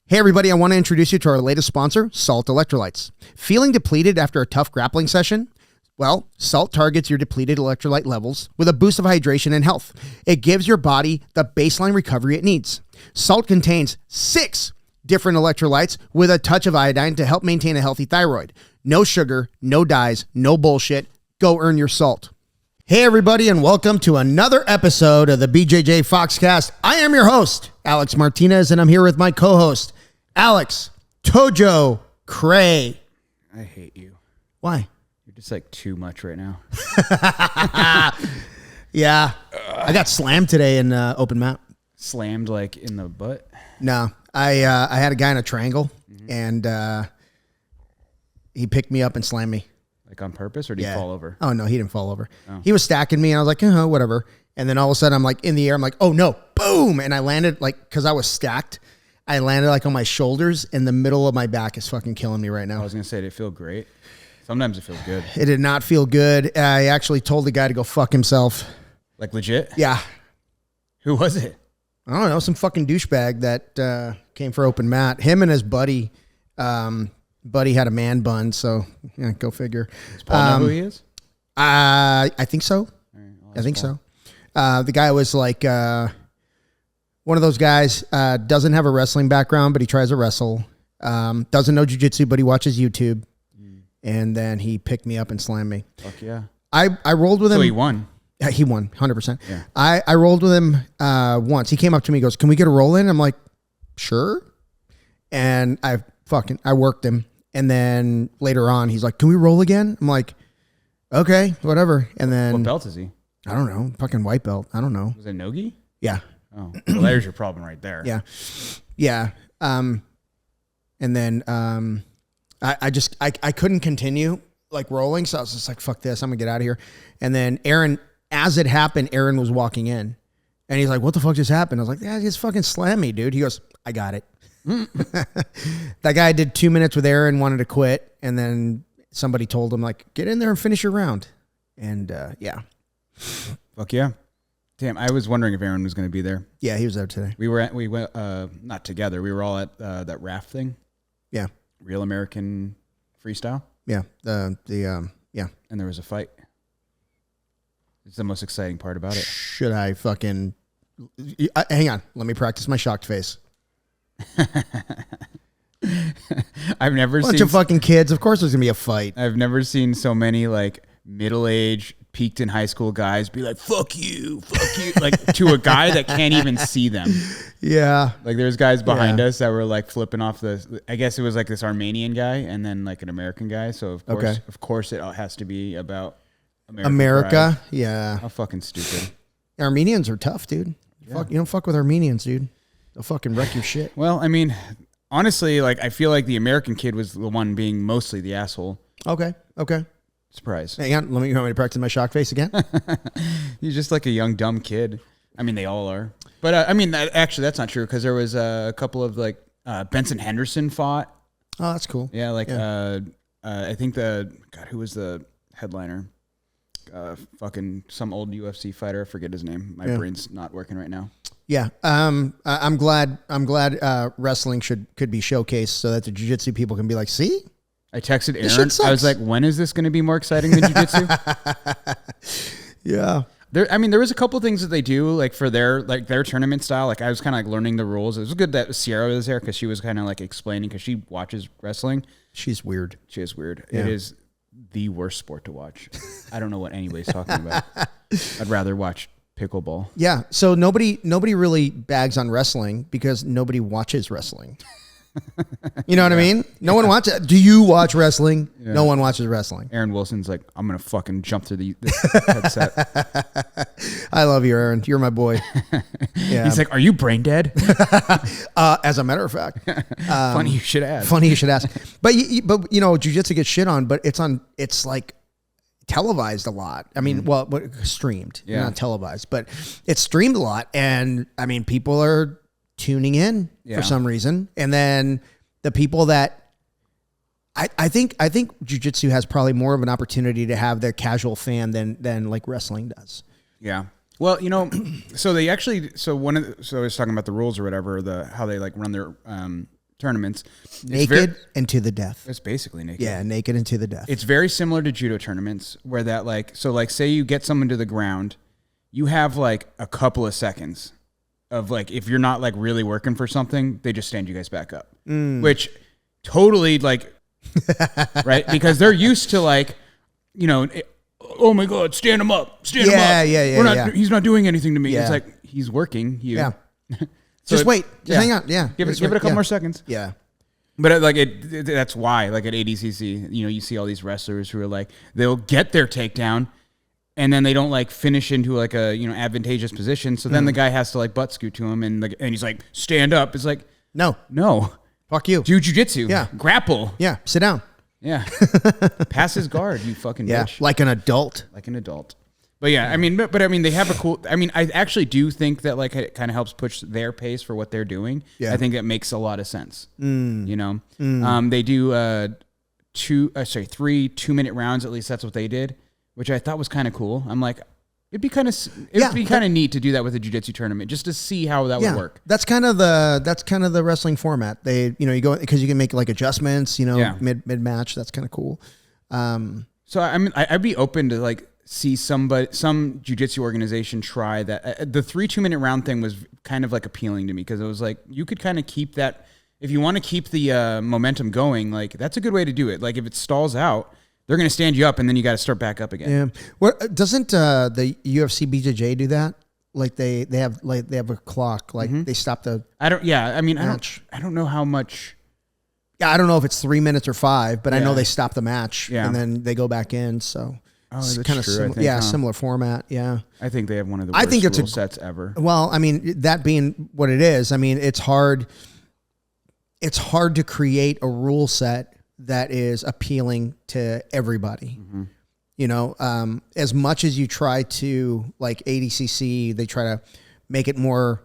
Hey everybody, I want to introduce you to our latest sponsor, Salt Electrolytes. Feeling depleted after a tough grappling session? Well, Salt targets your depleted electrolyte levels with a boost of hydration and health. It gives your body the baseline recovery it needs. Salt contains 6 different electrolytes with a touch of iodine to help maintain a healthy thyroid. No sugar, no dyes, no bullshit. Go earn your salt. Hey everybody, and welcome to another episode of the BJJ Foxcast. I am your host, Alex Martinez, and I'm here with my co-host, Alex Tojo Cray. I hate you. Why? You're just like too much right now. Yeah. I got slammed today in open mat. Slammed like in the butt? No. I had a guy in a triangle, and he picked me up and slammed me. Like on purpose, or did he fall over? Oh, no, he didn't fall over. Oh. He was stacking me, and I was like, whatever. And then all of a sudden, I'm like in the air. I'm like, oh, no, boom. And I landed, like, because I was stacked, I landed like on my shoulders, and the middle of my back is fucking killing me right now. I was going to say, did it feel great? Sometimes it feels good. It did not feel good. I actually told the guy to go fuck himself. Like legit? Yeah. Who was it? I don't know, some fucking douchebag that came for open mat. Him and his buddy, Buddy had a man bun, so yeah, go figure. Does Paul know who he is? I think so. Right, I think Paul. So. The guy was like one of those guys, doesn't have a wrestling background, but he tries to wrestle. Doesn't know jiu-jitsu, but he watches YouTube. And then he picked me up and slammed me. Fuck yeah. I rolled with him. So he won. He won, 100%. Yeah. I rolled with him once. He came up to me and goes, "Can we get a roll in?" I'm like, "Sure." And I worked him. And then later on, he's like, "Can we roll again?" I'm like, "Okay, whatever." And then What belt is he? I don't know, fucking white belt. I don't know. Was it Nogi? Yeah. Oh, well, there's your problem right there. Yeah. Yeah. And then I couldn't continue like rolling, so I was just like, "Fuck this, I'm gonna get out of here." And then Aaron, as it happened, Aaron was walking in, and he's like, "What the fuck just happened?" I was like, "Yeah, he just fucking slammed me, dude." He goes, "I got it." That guy did 2 minutes with Aaron, wanted to quit, and then somebody told him, like, "Get in there and finish your round." And yeah. Fuck yeah. Damn, I was wondering if Aaron was going to be there. Yeah, he was there today. We went not together. We were all at that raft thing. Yeah. Real American freestyle. Yeah. Yeah. And there was a fight. It's the most exciting part about it. Should I fucking hang on? Let me practice my shocked face. I've never Bunch seen of fucking kids. Of course, there's gonna be a fight. I've never seen so many like middle-aged, peaked in high school guys be like, "Fuck you," like to a guy that can't even see them. Yeah, like there's guys behind us that were like flipping off the. I guess it was like this Armenian guy and then like an American guy. So of course, it has to be about America. Pride. Yeah, how fucking stupid. Armenians are tough, dude. You don't fuck with Armenians, dude. They'll fucking wreck your shit. Well, I mean, honestly, like I feel like the American kid was the one being mostly the asshole. Okay. Surprise. Hang on, you want me to practice my shock face again? He's just like a young, dumb kid. I mean, they all are. But I mean, actually, that's not true because there was a couple of like Benson Henderson fought. Oh, that's cool. Yeah, like I think who was the headliner? Fucking some old UFC fighter. I forget his name. My brain's not working right now. Yeah. I'm glad wrestling could be showcased so that the jiu-jitsu people can be like, "See?" I texted Aaron. I was like, "When is this going to be more exciting than jiu-jitsu?" Yeah. There was a couple things that they do like for their tournament style. Like I was kind of like learning the rules. It was good that Sierra was there because she was kind of like explaining because she watches wrestling. She's weird. She is weird. Yeah. It is the worst sport to watch. I don't know what anybody's talking about. I'd rather watch pickleball. Yeah. So nobody really bags on wrestling because nobody watches wrestling. You know what I mean? No one watches. Do you watch wrestling? Yeah. No one watches wrestling. Aaron Wilson's like, "I'm gonna fucking jump through the headset." I love you, Aaron. You're my boy. Yeah. He's like, "Are you brain dead?" As a matter of fact, funny you should ask. But you know, jiu-jitsu gets shit on, but it's like televised a lot. I mean, well, streamed, not televised, but it's streamed a lot, and I mean, people are tuning in for some reason. And then the people that I think jiu-jitsu has probably more of an opportunity to have their casual fan than like wrestling does. Yeah. Well, you know, so I was talking about the rules or whatever, how they like run their tournaments. Naked and to the death. It's basically naked. Yeah, naked and to the death. It's very similar to judo tournaments where that like, so like say you get someone to the ground, you have like a couple of seconds of like, if you're not like really working for something, they just stand you guys back up, which totally like, right? Because they're used to like, you know, oh my God, stand him up, stand him up. Yeah. He's not doing anything to me. Yeah. It's like, he's working. Yeah. So just wait. Just hang on. Yeah. Give it a couple more seconds. Yeah. But that's why, like at ADCC, you know, you see all these wrestlers who are like, they'll get their takedown and then they don't like finish into like a, you know, advantageous position. So then the guy has to like butt scoot to him and he's like, stand up. It's like, no. Fuck you. Do jujitsu. Yeah. Grapple. Yeah. Sit down. Yeah. Pass his guard, you fucking bitch. Like an adult. But yeah, I mean, but I mean, they have a cool. I mean, I actually do think that like it kind of helps push their pace for what they're doing. Yeah. I think that makes a lot of sense. You know, they do 3 2-minute rounds. At least that's what they did, which I thought was kind of cool. I'm like, it'd be kind of neat to do that with a jiu-jitsu tournament, just to see how that would work. That's kind of the wrestling format. They, you know, you go because you can make like adjustments. You know, mid match. That's kind of cool. So I mean, I'd be open to like. See some jiu-jitsu organization try that. The 3 2-minute round thing was kind of like appealing to me because it was like you could kind of keep that if you want to keep the momentum going. Like that's a good way to do it. Like if it stalls out, they're going to stand you up and then you got to start back up again. Yeah. What doesn't the UFC BJJ do that? Like they have a clock. Like they stop the. Match. I don't know how much. Yeah, I don't know if it's 3 minutes or 5, but I know they stop the match and then they go back in. So. Oh, that's kind of true, similar format. Yeah, I think they have one of the worst rule sets ever. Well, I mean, that being what it is, I mean, it's hard to create a rule set that is appealing to everybody. Mm-hmm. You know, as much as you try to like ADCC, they try to make it more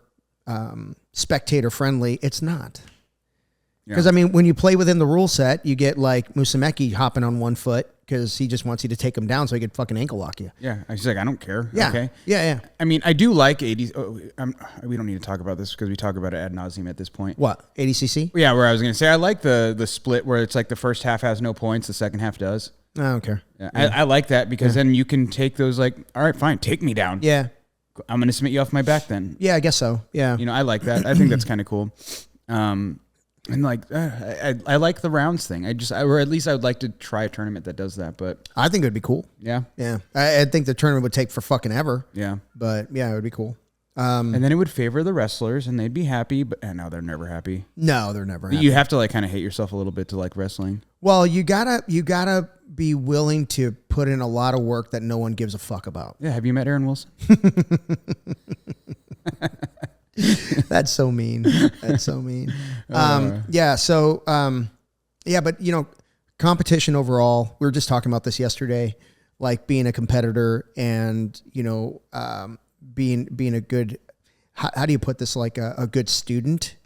spectator friendly. It's not. Because I mean, when you play within the rule set, you get like Musameki hopping on one foot because he just wants you to take him down so he could fucking ankle lock you. Yeah, he's like, I don't care. Yeah, okay. Yeah. I mean, I do like we don't need to talk about this because we talk about it ad nauseum at this point. What, ADCC? Yeah, where I was gonna say I like the split where it's like the first half has no points, the second half does. I don't care. Yeah. I like that because then you can take those like, all right, fine, take me down. Yeah, I'm gonna submit you off my back then. Yeah, I guess so. Yeah, you know, I like that. I think that's kind of cool. And like, I like the rounds thing. Or at least I would like to try a tournament that does that. But I think it would be cool. Yeah. I think the tournament would take for fucking ever. Yeah. But yeah, it would be cool. And then it would favor the wrestlers, and they'd be happy. But no, they're never happy. No, they're never happy. You have to like kind of hate yourself a little bit to like wrestling. Well, you gotta be willing to put in a lot of work that no one gives a fuck about. Yeah. Have you met Aaron Wilson? That's so mean. That's so mean. Yeah. So, yeah, but you know, competition overall, we were just talking about this yesterday, like being a competitor and, you know, being a good, how do you put this? Like a good student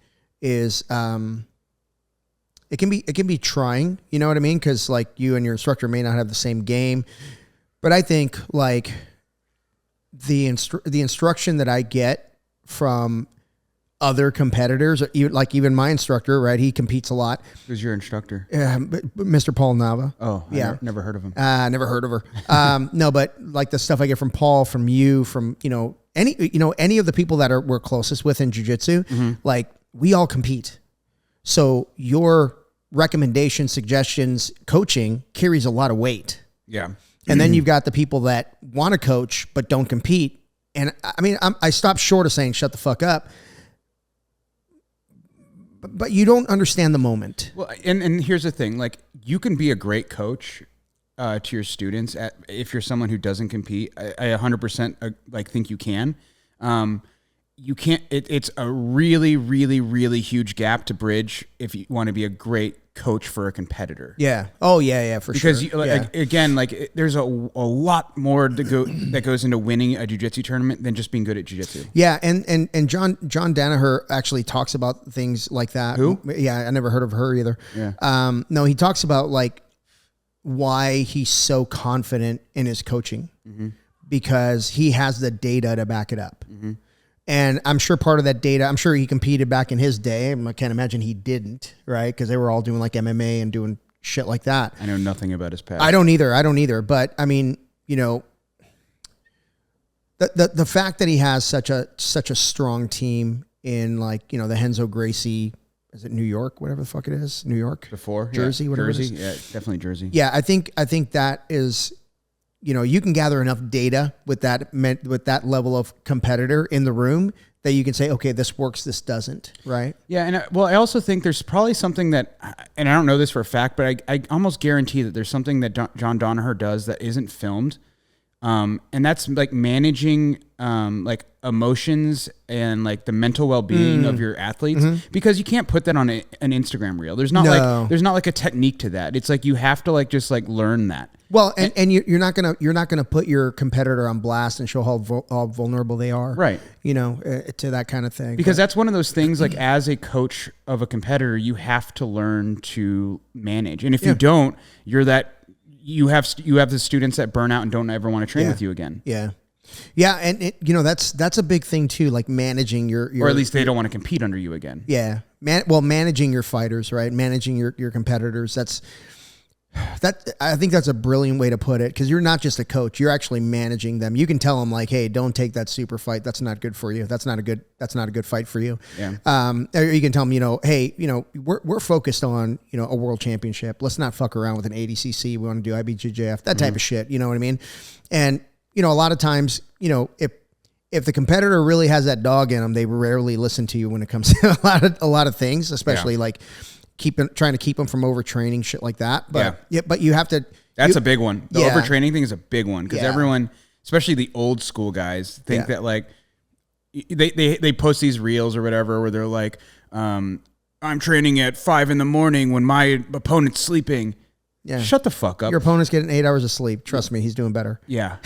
is, it can be trying, you know what I mean? Cause like you and your instructor may not have the same game, but I think like the instruction that I get from other competitors, or even my instructor, right? He competes a lot. Who's your instructor? Mr. Paul Nava. Oh, yeah. Never heard of him. Never heard of her. No, but like the stuff I get from Paul, from you, from, any of the people that we're closest with in jiu-jitsu, like we all compete. So your recommendation, suggestions, coaching carries a lot of weight. Yeah. And then you've got the people that want to coach, but don't compete. And I mean, I stopped short of saying, shut the fuck up. But you don't understand the moment. Well, and here's the thing. Like, you can be a great coach to your students if you're someone who doesn't compete. I 100% like think you can. You can't. It's a really, really, really huge gap to bridge if you want to be a great coach for a competitor. Yeah. Oh yeah, for because sure. Because there's a lot more that goes into winning a jiu-jitsu tournament than just being good at jiu-jitsu. Yeah, and John Danaher actually talks about things like that. Who? Yeah, I never heard of her either. Yeah. No, he talks about like why he's so confident in his coaching because he has the data to back it up. And I'm sure part of that data, I'm sure he competed back in his day. I can't imagine he didn't, right? Because they were all doing like MMA and doing shit like that. I know nothing about his past. I don't either. But I mean, you know, the fact that he has such a strong team in, like, you know, the Renzo Gracie, is it New York, whatever the fuck it is, New York, before Jersey, yeah. whatever Jersey, it is. yeah, definitely Jersey. Yeah, I think that is, you know, you can gather enough data with that level of competitor in the room that you can say, okay, this works, this doesn't, right? Yeah, and I also think there's probably something that, and I don't know this for a fact, but I almost guarantee that there's something that John Danaher does that isn't filmed. And that's like managing like emotions and like the mental well-being of your athletes, because you can't put that on an Instagram reel. There's not like a technique to that. It's like you have to like just like learn that. Well, and you're not gonna put your competitor on blast and show how vulnerable they are, right? You know, to that kind of thing. Because that's one of those things. Like as a coach of a competitor, you have to learn to manage, and if you don't, you have the students that burn out and don't ever want to train with you again. Yeah. Yeah. And you know, that's a big thing too, like managing your or at least they don't want to compete under you again. Yeah. Managing your fighters, right? Managing your competitors. I think that's a brilliant way to put it, because you're not just a coach, you're actually managing them. You can tell them like, hey, don't take that super fight. That's not good for you. That's not a good fight for you. Yeah. Or you can tell them, you know, hey, you know, we're focused on, you know, a world championship. Let's not fuck around with an ADCC. We want to do IBJJF, that type of shit. You know what I mean? And, you know, a lot of times, you know, if the competitor really has that dog in them, they rarely listen to you when it comes to a lot of things, especially like trying to keep them from overtraining, shit like that. But but you have to. That's a big one. The overtraining thing is a big one, because everyone, especially the old school guys, think that like they post these reels or whatever where they're like, I'm training at 5 a.m. when my opponent's sleeping. Yeah. Shut the fuck up. Your opponent's getting 8 hours of sleep. Trust me, he's doing better. Yeah.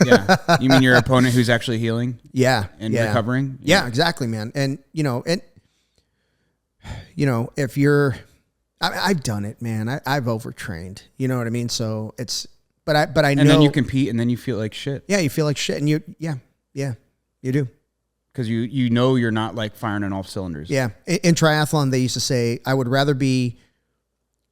Yeah. You mean your opponent who's actually healing? Yeah. And recovering? Yeah, exactly, man. And you know, if you're, I've done it, man. I've overtrained. You know what I mean? So it's, but I know. And then you compete, and then you feel like shit. Yeah, you feel like shit, and you do. Because you know you're not like firing on all cylinders. Yeah. In triathlon, they used to say, I would rather be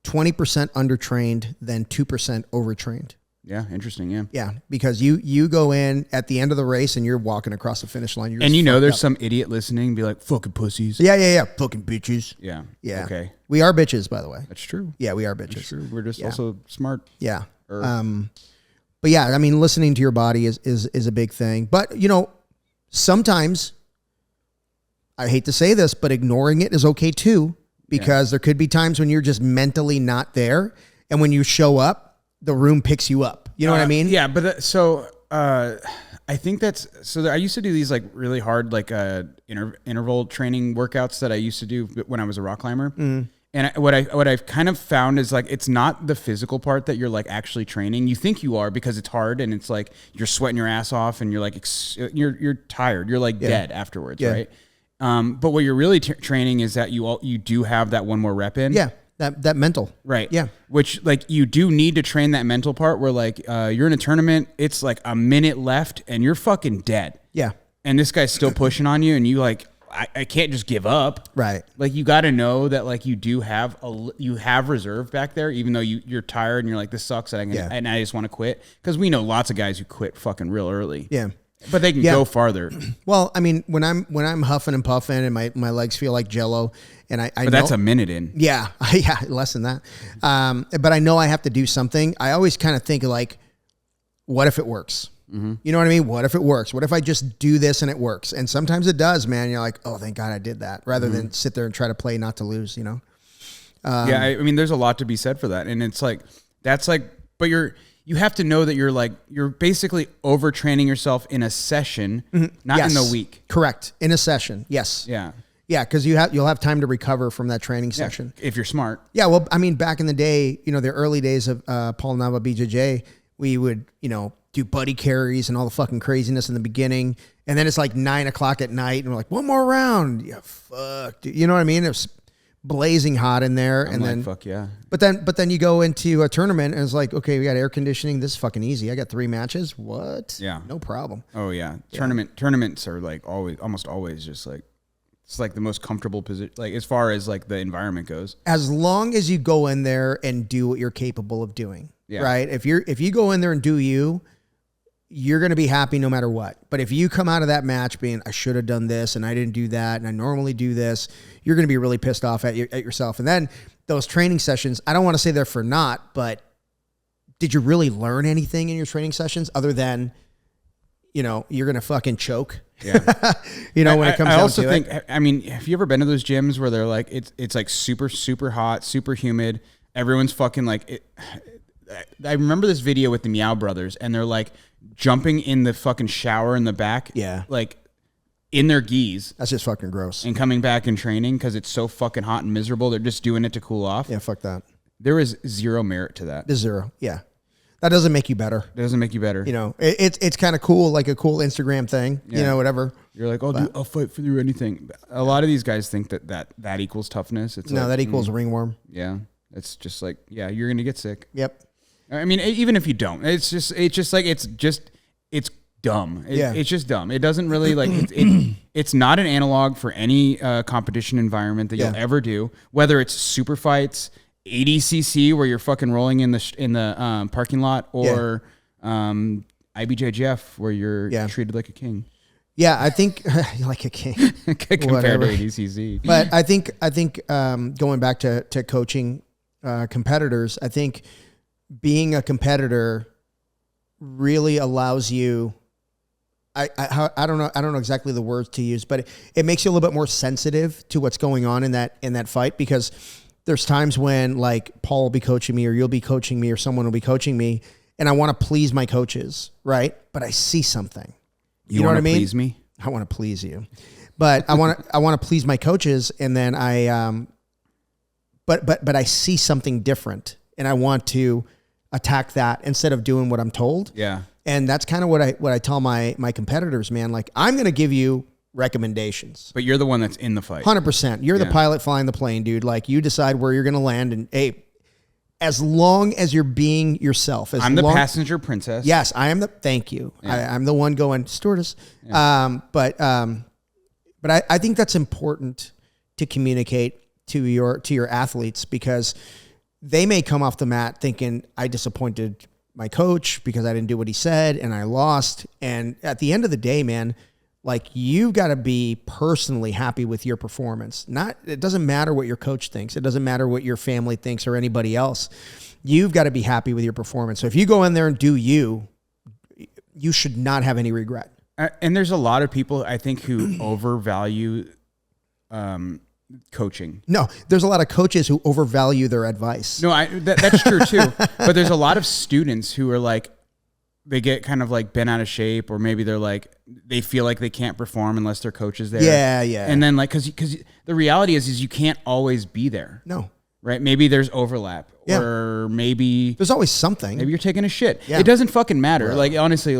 20% undertrained than 2% overtrained. Yeah, interesting. Yeah. Yeah, because you go in at the end of the race and you're walking across the finish line. And you know there's some idiot listening and be like, fucking pussies. Yeah. Fucking bitches. Yeah. Yeah. Okay. We are bitches, by the way. That's true. Yeah, we are bitches. That's true. We're just also smart. Yeah. But yeah, I mean, listening to your body is a big thing. But, you know, sometimes, I hate to say this, but ignoring it is okay too, because there could be times when you're just mentally not there. And when you show up, the room picks you up. You know what I mean? Yeah. But I think I used to do these like really hard, like interval training workouts that I used to do when I was a rock climber. Mm. And what I've kind of found is like, it's not the physical part that you're like actually training. You think you are, because it's hard and it's like you're sweating your ass off and you're like, you're tired. You're like dead afterwards. Yeah. Right. But what you're really training is that you do have that one more rep in. Yeah. That mental. Right. Yeah. Which like you do need to train that mental part where like you're in a tournament, it's like a minute left and you're fucking dead. Yeah. And this guy's still pushing on you and you like, I can't just give up. Right. Like you got to know that like you have reserve back there, even though you're tired and you're like, this sucks and I just want to quit. Because we know lots of guys who quit fucking real early. Yeah. But they can go farther. Well, I mean, when I'm huffing and puffing and my legs feel like Jello, and I but that's a minute in. Yeah, less than that. But I know I have to do something. I always kind of think like, what if it works? Mm-hmm. You know what I mean? What if it works? What if I just do this and it works? And sometimes it does, man. You're like, oh, thank God I did that, rather than sit there and try to play not to lose. You know? Yeah, I mean, there's a lot to be said for that, and it's like that's like, but you have to know that you're basically overtraining yourself in a session, not in the week. Correct. In a session. Yes. Yeah. Yeah, because you'll have time to recover from that training session. If you're smart. Yeah, well, I mean, back in the day, you know, the early days of Paul Nava BJJ, we would, you know, do buddy carries and all the fucking craziness in the beginning. And then it's like 9 o'clock at night and we're like, one more round. Yeah, fuck. Dude. You know what I mean? blazing hot in there. I'm and like, then fuck yeah. But then you go into a tournament and it's like, okay, we got air conditioning. This is fucking easy. I got 3 matches. What? Yeah. No problem. Oh yeah. Tournaments are like almost always just like, it's like the most comfortable position, like as far as like the environment goes. As long as you go in there and do what you're capable of doing, right? If you go in there and do you're going to be happy no matter what. But if you come out of that match being, I should have done this and I didn't do that and I normally do this, you're going to be really pissed off at yourself. And then those training sessions, I don't want to say they're for naught, but did you really learn anything in your training sessions other than, you're going to fucking choke? Yeah. When it comes down to it. I mean, have you ever been to those gyms where they're like, it's like super, super hot, super humid. Everyone's fucking like it. I remember this video with the Meow Brothers and they're like jumping in the fucking shower in the back. Yeah. Like in their gis. That's just fucking gross. And coming back and training because it's so fucking hot and miserable. They're just doing it to cool off. Yeah, fuck that. There is zero merit to that. There's zero. Yeah. That doesn't make you better. It doesn't make you better. It's kind of cool, like a cool Instagram thing, whatever. You're like, I'll fight for you or anything. A lot of these guys think that equals toughness. It's that equals ringworm. Yeah. It's just like, yeah, you're going to get sick. Yep. I mean, even if you don't, it's just like, it's dumb. It's just dumb. It doesn't really like, it's not an analog for any competition environment that you'll ever do, whether it's super fights, 80cc where you're fucking rolling in the parking lot or IBJJF where you're treated like a king. Yeah, I think like a king compared to 80cc. But I think going back to coaching competitors, I think being a competitor really allows you. I don't know exactly the words to use, but it makes you a little bit more sensitive to what's going on in that fight, because there's times when like Paul will be coaching me or you'll be coaching me or someone will be coaching me and I want to please my coaches, right? But I see something. You know what I mean? Please me? I want to please you. But I want to please my coaches, and then but I see something different and I want to attack that instead of doing what I'm told. Yeah. And that's kind of what I tell my competitors, man. Like, I'm going to give you recommendations. But you're the one that's in the fight. 100%. You're the pilot flying the plane, dude. Like, you decide where you're going to land. And hey, as long as you're being yourself. I'm the passenger princess. Yes, I am thank you. Yeah. I'm the one going, stewardess. Yeah. But I think that's important to communicate to your athletes, because they may come off the mat thinking, I disappointed my coach because I didn't do what he said and I lost. And at the end of the day, man, like, you've got to be personally happy with your performance. It doesn't matter what your coach thinks. It doesn't matter what your family thinks or anybody else. You've got to be happy with your performance. So if you go in there and do you should not have any regret. And there's a lot of people, I think, who overvalue coaching. No, there's a lot of coaches who overvalue their advice. No, that's true too. But there's a lot of students who are like, they get kind of like bent out of shape, or maybe they're like, they feel like they can't perform unless their coach is there. Yeah. And then like, cause the reality is you can't always be there. No. Right? Maybe there's overlap, or maybe there's always something. Maybe you're taking a shit. Yeah. It doesn't fucking matter. Right. Like, honestly,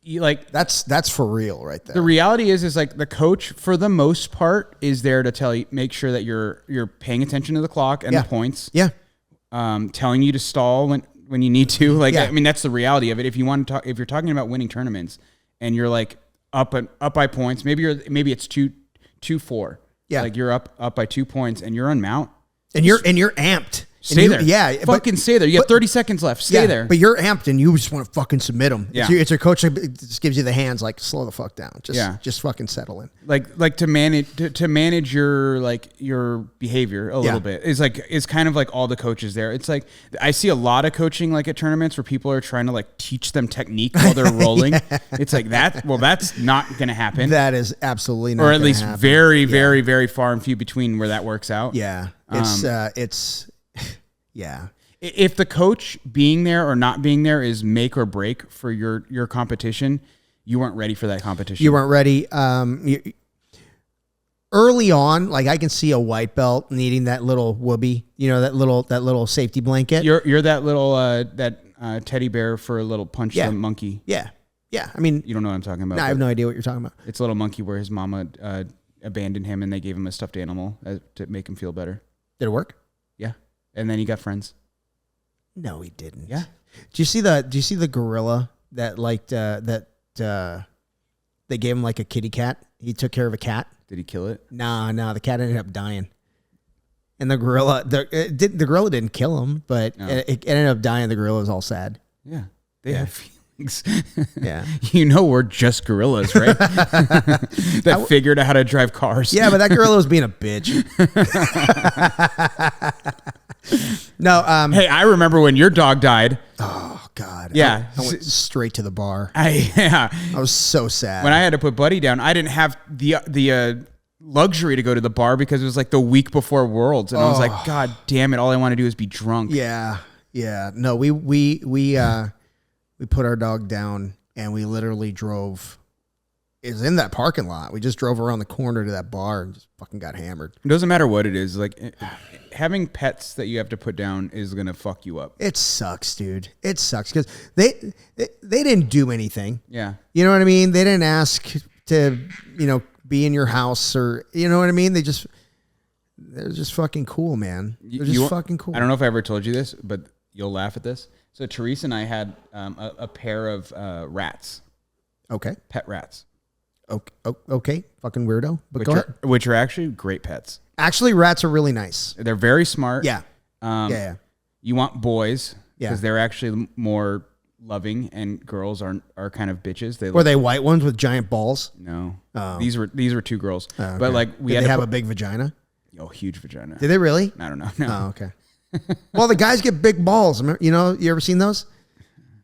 that's for real right there. The reality is like the coach for the most part is there to make sure that you're paying attention to the clock and the points. Yeah. Telling you to stall when you need to. Like, I mean, that's the reality of it. If you want to talk, if you're talking about winning tournaments and you're like up by points, maybe it's 2-4. Yeah. Like, you're up by 2 points and you're on mount. And you're amped. Stay there. Yeah. Fucking stay there. You got 30 seconds left. Stay there. But you're amped and you just want to fucking submit them. Yeah. It's your coach that just gives you the hands, like, slow the fuck down. Just fucking settle in. Like to manage your behavior a little bit is kind of like all the coaches there. It's like, I see a lot of coaching like at tournaments where people are trying to like teach them technique while they're rolling. It's like that. Well, that's not going to happen. That is absolutely not. Or at least happen. Very, very, very far and few between where that works out. Yeah. Yeah. If the coach being there or not being there is make or break for your competition, you weren't ready for that competition. You weren't ready. Early on, like, I can see a white belt needing that little whoopee, that little safety blanket. You're that little teddy bear for a little punch the monkey. Yeah. Yeah. I mean, you don't know what I'm talking about. No, I have no idea what you're talking about. It's a little monkey where his mama abandoned him and they gave him a stuffed animal to make him feel better. Did it work? Yeah. And then he got friends. No, he didn't. Yeah. Do you see the gorilla that they gave him like a kitty cat? He took care of a cat. Did he kill it? No, the cat ended up dying. And the gorilla didn't kill him, but it ended up dying. The gorilla was all sad. Yeah. They have feelings. Yeah. We're just gorillas, right? that figured out how to drive cars. Yeah, but that gorilla was being a bitch. No. Hey, I remember when your dog died. Oh God. Yeah. I went straight to the bar. I was so sad. When I had to put Buddy down, I didn't have the luxury to go to the bar because it was like the week before Worlds, and I was like, God damn it! All I want to do is be drunk. Yeah. No, we put our dog down, and we literally drove. It was in that parking lot. We just drove around the corner to that bar and just fucking got hammered. It doesn't matter what it is. Like having pets that you have to put down is gonna fuck you up. It sucks, dude. It sucks because they didn't do anything. Yeah. You know what I mean? They didn't ask to be in your house, or you know what I mean? They're just fucking cool, man. They're just fucking cool. I don't know if I ever told you this, but you'll laugh at this. So Teresa and I had a pair of rats. Okay. Pet rats. Okay. Fucking weirdo. But go ahead. Which are actually great pets. Actually, rats are really nice. They're very smart. Yeah. Yeah. You want boys because Yeah. they're actually more loving, and girls are kind of bitches. Were they white ones with giant balls? No. Oh. These were two girls. Oh, okay. But like Did they have a big vagina? huge vagina. Did they really? I don't know. No. Oh, okay. Well, the guys get big balls. You ever seen those?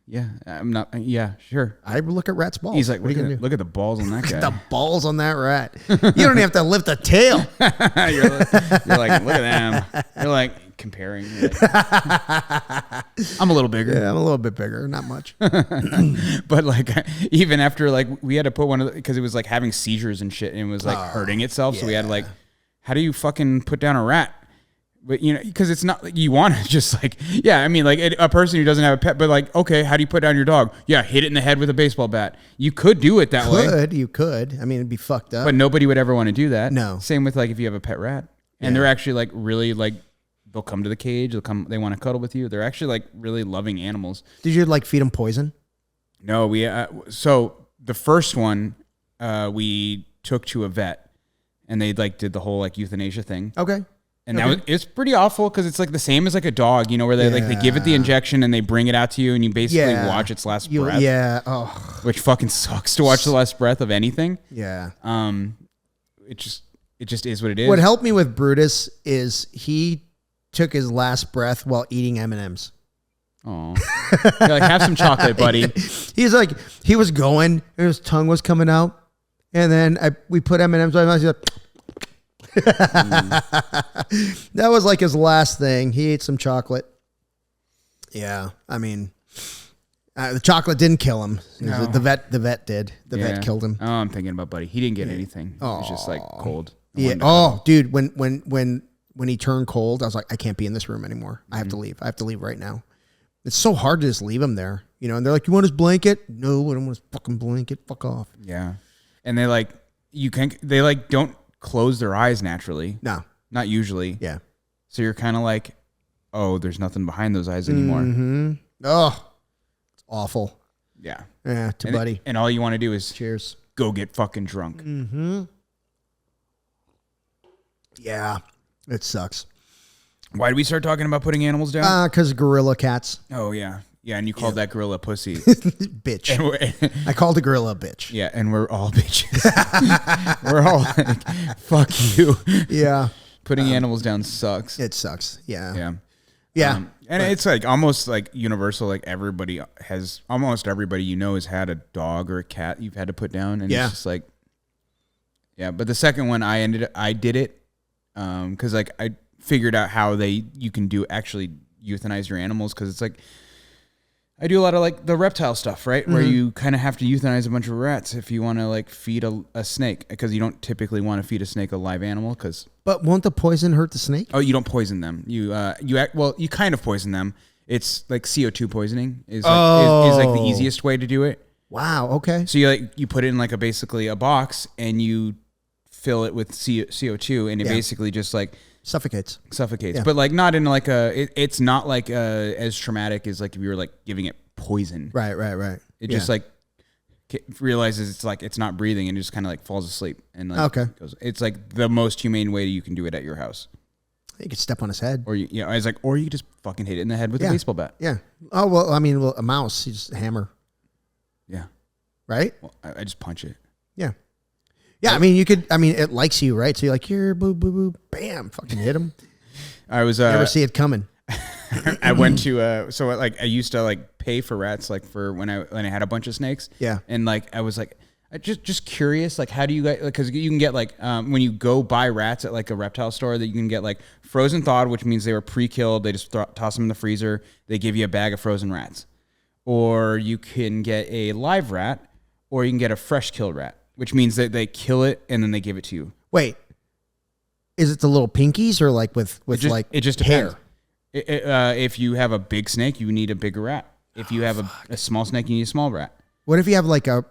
Yeah, I'm not. Yeah, sure. I look at rats' balls. He's like, what are you gonna do? look at the balls on that guy. The balls on that rat. You don't even have to lift a tail. you're like, look at them. You're like comparing. You're like, I'm a little bigger. Yeah, I'm a little bit bigger, not much. But like, even after like, we had to put one of because it was like having seizures and shit, and it was like hurting itself. So we had to like, how do you fucking put down a rat? But because it's not like you want to just like, yeah, I mean, like a person who doesn't have a pet, but like, okay, how do you put down your dog? Yeah, hit it in the head with a baseball bat. You could do it that way. You could. I mean, it'd be fucked up. But nobody would ever want to do that. No. Same with like if you have a pet rat, and they're actually like really like, they'll come to the cage. They want to cuddle with you. They're actually like really loving animals. Did you like feed them poison? No, so the first one we took to a vet, and they like did the whole like euthanasia thing. Okay. And it's pretty awful because it's like the same as like a dog, where they like they give it the injection and they bring it out to you and you basically watch its last breath. Yeah. Oh. Which fucking sucks to watch the last breath of anything. Yeah. It just is what it is. What helped me with Brutus is he took his last breath while eating M&Ms. Oh, like have some chocolate, buddy. He's like, he was going and his tongue was coming out, and then we put M&Ms on. He's like, that was like his last thing. He ate some chocolate. Yeah, I mean, the chocolate didn't kill him. No. The vet did. The vet killed him. Oh, I'm thinking about Buddy. He didn't get anything. It was just like cold. Yeah. Oh, dude, when he turned cold, I was like, I can't be in this room anymore. I have to leave. I have to leave right now. It's so hard to just leave him there, and they're like, "You want his blanket?" No, I don't want his fucking blanket. Fuck off. Yeah, and they like they like don't close their eyes naturally. No, not usually. Yeah. So you're kind of like, oh, there's nothing behind those eyes anymore. Mm-hmm. Oh, it's awful. Yeah. Yeah, Buddy. And all you want to do is cheers. Go get fucking drunk. Mm-hmm. Yeah, it sucks. Why did we start talking about putting animals down? Because gorilla cats. Oh, yeah. Yeah, and you called that gorilla pussy. Bitch. I called the gorilla a bitch. Yeah, and we're all bitches. We're all like, fuck you. Yeah. Putting animals down sucks. It sucks. Yeah. Yeah. Yeah. And it's like almost like universal. Like almost everybody has had a dog or a cat you've had to put down. And it's just like, yeah. But the second one, I did it because like I figured out how you can actually euthanize your animals, because it's like, I do a lot of like the reptile stuff, right? Mm-hmm. Where you kind of have to euthanize a bunch of rats if you want to like feed a snake, because you don't typically want to feed a snake a live animal. But won't the poison hurt the snake? Oh, you don't poison them. You kind of poison them. It's like CO2 poisoning is like the easiest way to do it. Wow. Okay. So you put it in like basically a box, and you fill it with CO2, and it basically just like suffocates. Yeah. But like not in like it's not like as traumatic as like if you were like giving it poison. Right. It just like realizes it's like it's not breathing and it just kind of like falls asleep and like goes. It's like the most humane way you can do it at your house. You could step on his head, or I was like, or you just fucking hit it in the head with a baseball bat. Yeah. Oh well, I mean, a mouse, you just hammer. Yeah. Right. Well, I just punch it. Yeah. Yeah. I mean, you could. I mean, it likes you, right? So you're like, here, boo, boo, boo, bam, fucking hit him. I was. Never see it coming. I went to so like I used to like pay for rats like for when I had a bunch of snakes. Yeah. And like I was like. Just curious, like how do you guys? Because you can get like when you go buy rats at like a reptile store, that you can get like frozen thawed, which means they were pre-killed. They just toss them in the freezer. They give you a bag of frozen rats, or you can get a live rat, or you can get a fresh killed rat, which means that they kill it and then they give it to you. Wait, is it the little pinkies or like with like it just depends. Hair? If you have a big snake, you need a bigger rat. If you have a small snake, you need a small rat. What if you have like a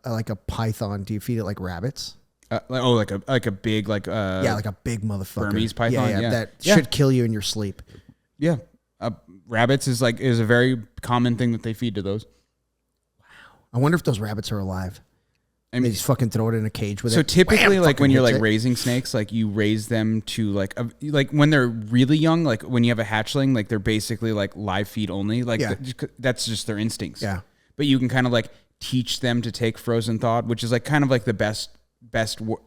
like a python? Do you feed it like rabbits? Like a big like like a big motherfucker. Burmese python. Yeah. That should kill you in your sleep. Yeah, rabbits is a very common thing that they feed to those. Wow, I wonder if those rabbits are alive. I mean, they just fucking throw it in a cage with it. So typically, like when you're like raising snakes, like you raise them to like when they're really young, like when you have a hatchling, like they're basically like live feed only. Like that's just their instincts. Yeah. But you can kind of like teach them to take frozen thawed, which is like kind of like the best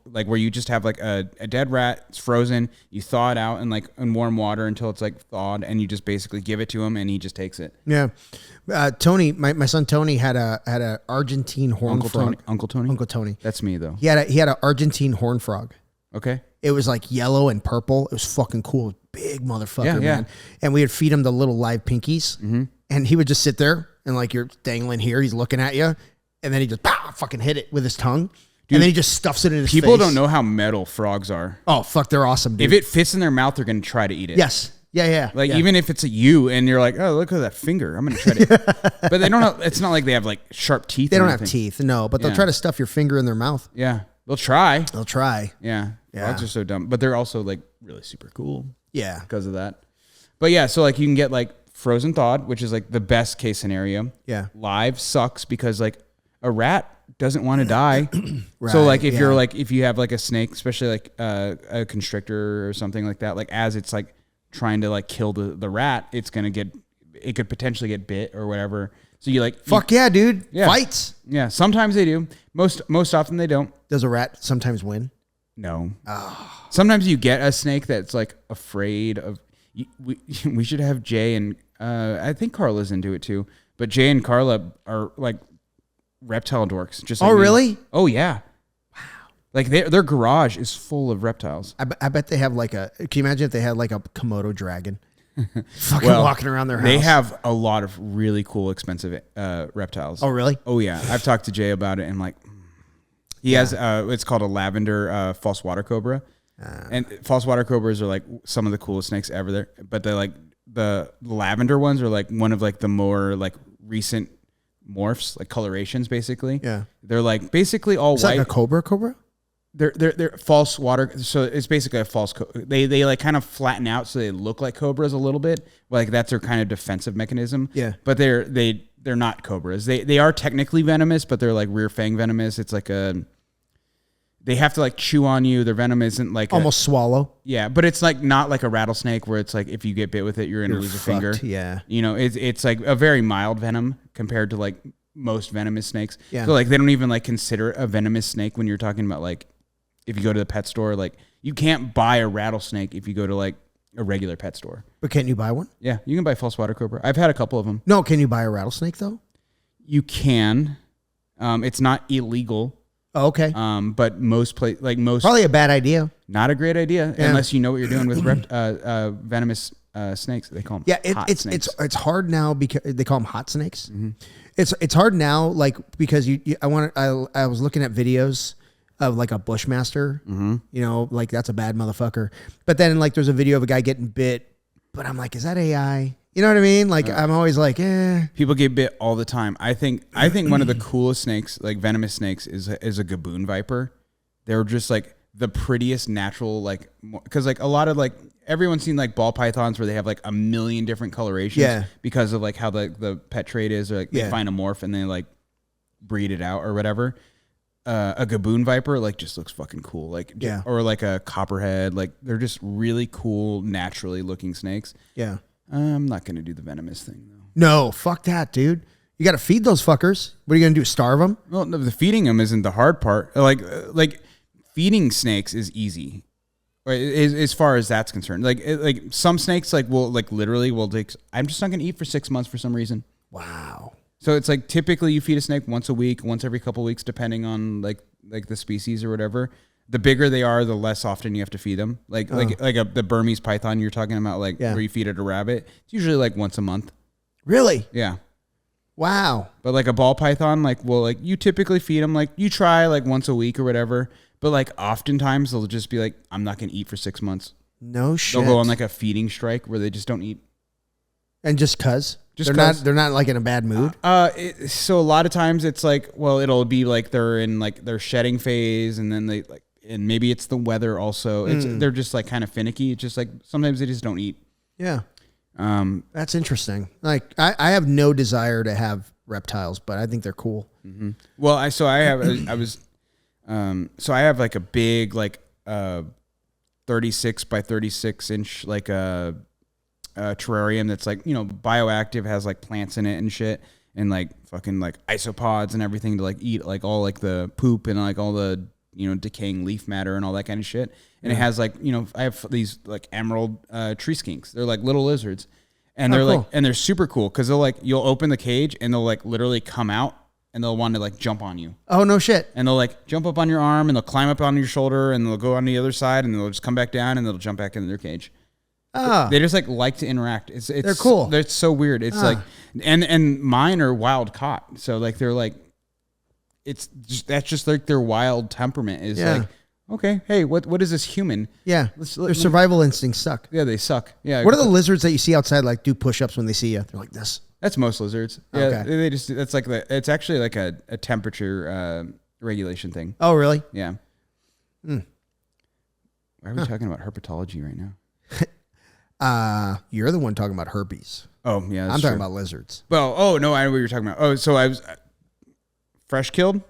like where you just have like a dead rat, it's frozen, you thaw it out in warm water until it's like thawed, and you just basically give it to him and he just takes it. Yeah. Tony, my son Tony had a Argentine horn frog. Uncle Tony. That's me though. He had an Argentine horn frog. Okay. It was like yellow and purple. It was fucking cool. Big motherfucker, man. And we would feed him the little live pinkies, and he would just sit there. And like you're dangling here, he's looking at you, and then he just fucking hit it with his tongue, dude, and then he just stuffs it in his face. People don't know how metal frogs are. Oh fuck, they're awesome, dude. If it fits in their mouth, they're gonna try to eat it. Yes, yeah. Like even if it's you and you're like, oh look at that finger, I'm gonna try to. But they don't know. It's not like they have like sharp teeth. They don't have teeth, no. But they'll try to stuff your finger in their mouth. Yeah, they'll try. Yeah. Frogs are so dumb, but they're also like really super cool. Yeah, because of that. But yeah, so like you can get like frozen thawed, which is like the best case scenario. Yeah. Live sucks because like a rat doesn't want to die. Right, so like if you're like, if you have like a snake, especially like a constrictor or something like that, like as it's like trying to like kill the rat, it could potentially get bit or whatever. So you like, fuck yeah, dude. Yeah. Fights. Yeah. Sometimes they do. Most often they don't. Does a rat sometimes win? No. Oh. Sometimes you get a snake that's like afraid of, we should have Jay and I think Carla's into it too, but Jay and Carla are like reptile dorks. Just like really? Oh yeah. Wow. Like their garage is full of reptiles. I bet they have like can you imagine if they had like a Komodo dragon fucking walking around their house? They have a lot of really cool, expensive reptiles. Oh really? Oh yeah. I've talked to Jay about it and like he has it's called a lavender false water cobra. And false water cobras are like some of the coolest snakes ever there, but they're like the lavender ones are like one of like the more like recent morphs, like colorations basically. Yeah. They're like basically all it's white. Like a cobra? They're false water. So it's basically a false, they like kind of flatten out so they look like cobras a little bit. Like that's their kind of defensive mechanism. Yeah. But they're not cobras. They are technically venomous, but they're like rear fang venomous. It's like they have to like chew on you. Their venom isn't like almost swallow. Yeah, but it's like not like a rattlesnake where it's like if you get bit with it, you're gonna lose a finger. Yeah, you know, it's like a very mild venom compared to like most venomous snakes. Yeah. So like they don't even like consider a venomous snake when you're talking about like if you go to the pet store. Like you can't buy a rattlesnake if you go to like a regular pet store. But can't you buy one? Yeah, you can buy false water cobra. I've had a couple of them. No, can you buy a rattlesnake though? You can. It's not illegal. Oh, okay. But most probably a bad idea. Not a great idea unless you know what you're doing with venomous snakes. They call them. Yeah, it's hard now because they call them hot snakes. Mm-hmm. It's hard now, like because I was looking at videos of like a bushmaster. Mm-hmm. You know, like that's a bad motherfucker. But then like there's a video of a guy getting bit, but I'm like, is that AI? You know what I mean? Like I'm always like, People get bit all the time. I think one of the coolest snakes, like venomous snakes, is a gaboon viper. they're just like the prettiest natural, like, because like a lot of like everyone's seen like ball pythons where they have like a million different colorations because of like how the pet trade is, or like they find a morph and they like breed it out or whatever. A gaboon viper like just looks fucking cool, like or like a copperhead, like they're just really cool naturally looking snakes. I'm not gonna do the venomous thing though. No, fuck that, dude. You got to feed those fuckers. What are you gonna do? Starve them? Well, no, the feeding them isn't the hard part. Like feeding snakes is easy, as far as that's concerned. Like some snakes like literally will take. I'm just not gonna eat for 6 months for some reason. Wow. So it's like typically you feed a snake once a week, once every couple of weeks, depending on like the species or whatever. The bigger they are, the less often you have to feed them. The Burmese python you're talking about, where you feed it a rabbit. It's usually like once a month. Really? Yeah. Wow. But like a ball python, you typically feed them, like you try like once a week or whatever. But like oftentimes they'll just be like, I'm not going to eat for 6 months. No shit. They'll go on like a feeding strike where they just don't eat. And just cause? They're not like in a bad mood? So a lot of times it's like, well, it'll be like they're in like their shedding phase, and then they like, and maybe it's the weather also. They're just like kind of finicky. It's just like sometimes they just don't eat. Yeah. That's interesting. Like I have no desire to have reptiles, but I think they're cool. Mm-hmm. Well, I have like a big, like 36 by 36 inch, like a terrarium that's like, bioactive, has like plants in it and shit, and like fucking like isopods and everything to like eat like all like the poop and like all the, decaying leaf matter and all that kind of shit. And it has like, I have these like emerald tree skinks. They're like little lizards, and they're like, and they're super cool because you'll open the cage and they'll like literally come out and they'll want to like jump on you. Oh, no shit. And they'll like jump up on your arm and they'll climb up on your shoulder and they'll go on the other side and they'll just come back down and they'll jump back into their cage. Oh. They just like to interact. They're cool. They're so weird. It's like, and mine are wild caught. So like, they're like, that's just like their wild temperament is like, okay, hey, what is this human? Yeah. Their survival instincts suck. Yeah, they suck. Yeah. What are the lizards that you see outside like do push-ups when they see you? They're like this. That's most lizards. Yeah. Okay. They just, that's like, it's actually like a temperature regulation thing. Oh, really? Yeah. Why are we talking about herpetology right now? You're the one talking about herpes. Oh, yeah. I'm talking about lizards. Well, no, I know what you're talking about. Oh, so I was fresh killed?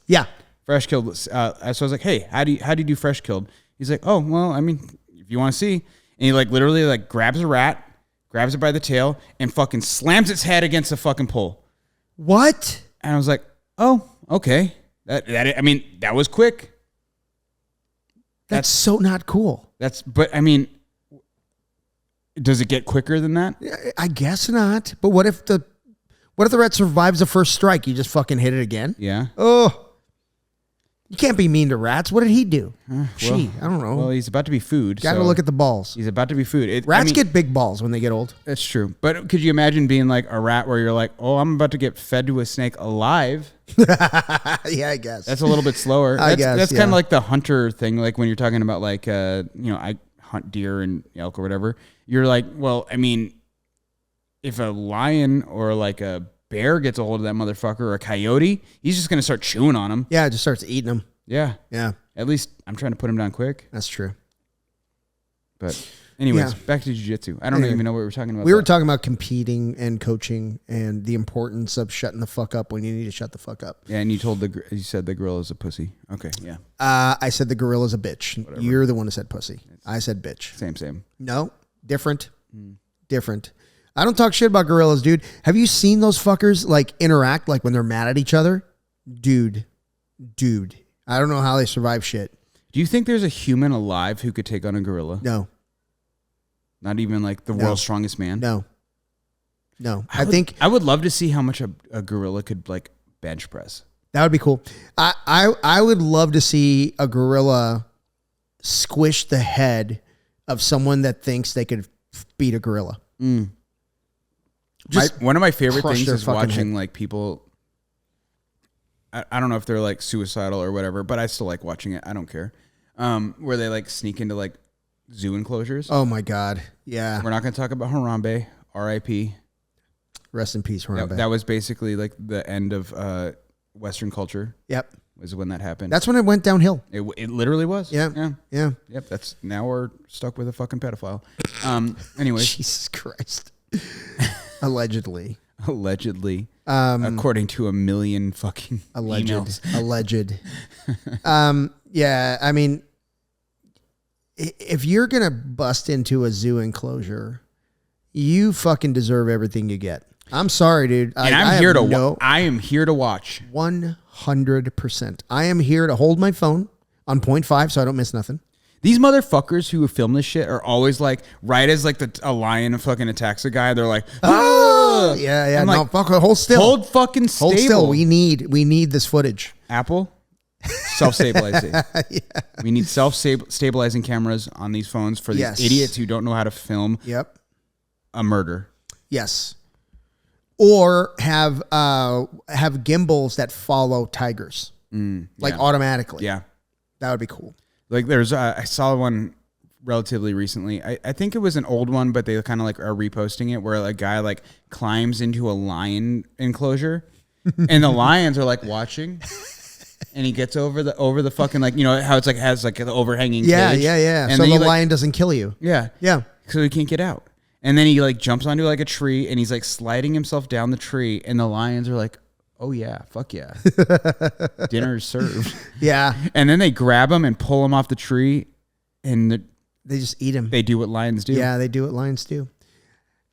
Yeah. Fresh killed. So I was like, hey, how do you do fresh killed? He's like, oh, well, I mean, if you want to see. And he like literally like grabs a rat, grabs it by the tail, and fucking slams its head against the fucking pole. What? And I was like, oh, okay. That was quick. That's so not cool. But I mean, does it get quicker than that? I guess not. But what if the rat survives the first strike? You just fucking hit it again? Yeah. Oh. You can't be mean to rats. What did he do? I don't know. Well, he's about to be food. Got to look at the balls. He's about to be food. Rats get big balls when they get old. That's true. But could you imagine being like a rat where you're like, oh, I'm about to get fed to a snake alive? Yeah, I guess. That's a little bit slower. That's kind of like the hunter thing. Like when you're talking about like, I hunt deer and elk or whatever. You're like, well, I mean, if a lion or like a bear gets a hold of that motherfucker, or a coyote, he's just going to start chewing on him. Yeah, it just starts eating them. Yeah. Yeah. At least I'm trying to put him down quick. That's true. But anyways, back to jiu-jitsu. I don't even know what we were talking about. We were talking about competing and coaching and the importance of shutting the fuck up when you need to shut the fuck up. Yeah, and you said the gorilla's a pussy. Okay, yeah. I said the gorilla's a bitch. Whatever. You're the one who said pussy. I said bitch. Same. No, different. Different. I don't talk shit about gorillas, dude. Have you seen those fuckers like interact like when they're mad at each other? Dude. I don't know how they survive shit. Do you think there's a human alive who could take on a gorilla? No. Not even like the world's strongest man? No. I would love to see how much a gorilla could like bench press. That would be cool. I would love to see a gorilla squish the head of someone that thinks they could beat a gorilla. One of my favorite things is watching head. like people. I don't know if they're like suicidal or whatever, but I still like watching it. I don't care. Where they like sneak into like zoo enclosures. Oh my God. Yeah. We're not going to talk about Harambe, R.I.P. Rest in peace, Harambe. That was basically like the end of Western culture. Yep. was when that happened. That's when it went downhill. It literally was. Yeah. Yep. That's now we're stuck with a fucking pedophile. Anyways. Jesus Christ. Allegedly. According to a million fucking emails. Alleged. Yeah. I mean, if you're going to bust into a zoo enclosure, you fucking deserve everything you get. I'm sorry, dude. And I am here to watch. 100%. I am here to hold my phone on 0.5 so I don't miss nothing. These motherfuckers who film this shit are always like, right as like a lion fucking attacks a guy, they're like, ah! Yeah. I'm No, like, fuck, hold still. Hold fucking stable. Hold still. We need this footage. Apple, self-stabilizing. Yeah. We need self-stabilizing cameras on these phones for these idiots who don't know how to film a murder. Yes. Or have gimbals that follow tigers, automatically. Yeah, that would be cool. Like there's, I saw one relatively recently. I think it was an old one, but they kind of like are reposting it, where a guy like climbs into a lion enclosure, and the lions are like watching, and he gets over the fucking like, you know how it's like has like the overhanging cage. Yeah. And so the like, lion doesn't kill you. Yeah. So he can't get out. And then he like jumps onto like a tree and he's like sliding himself down the tree, and the lions are like, oh yeah, fuck yeah. Dinner is served. Yeah. And then they grab him and pull him off the tree, and they just eat him. They do what lions do. Yeah, they do what lions do.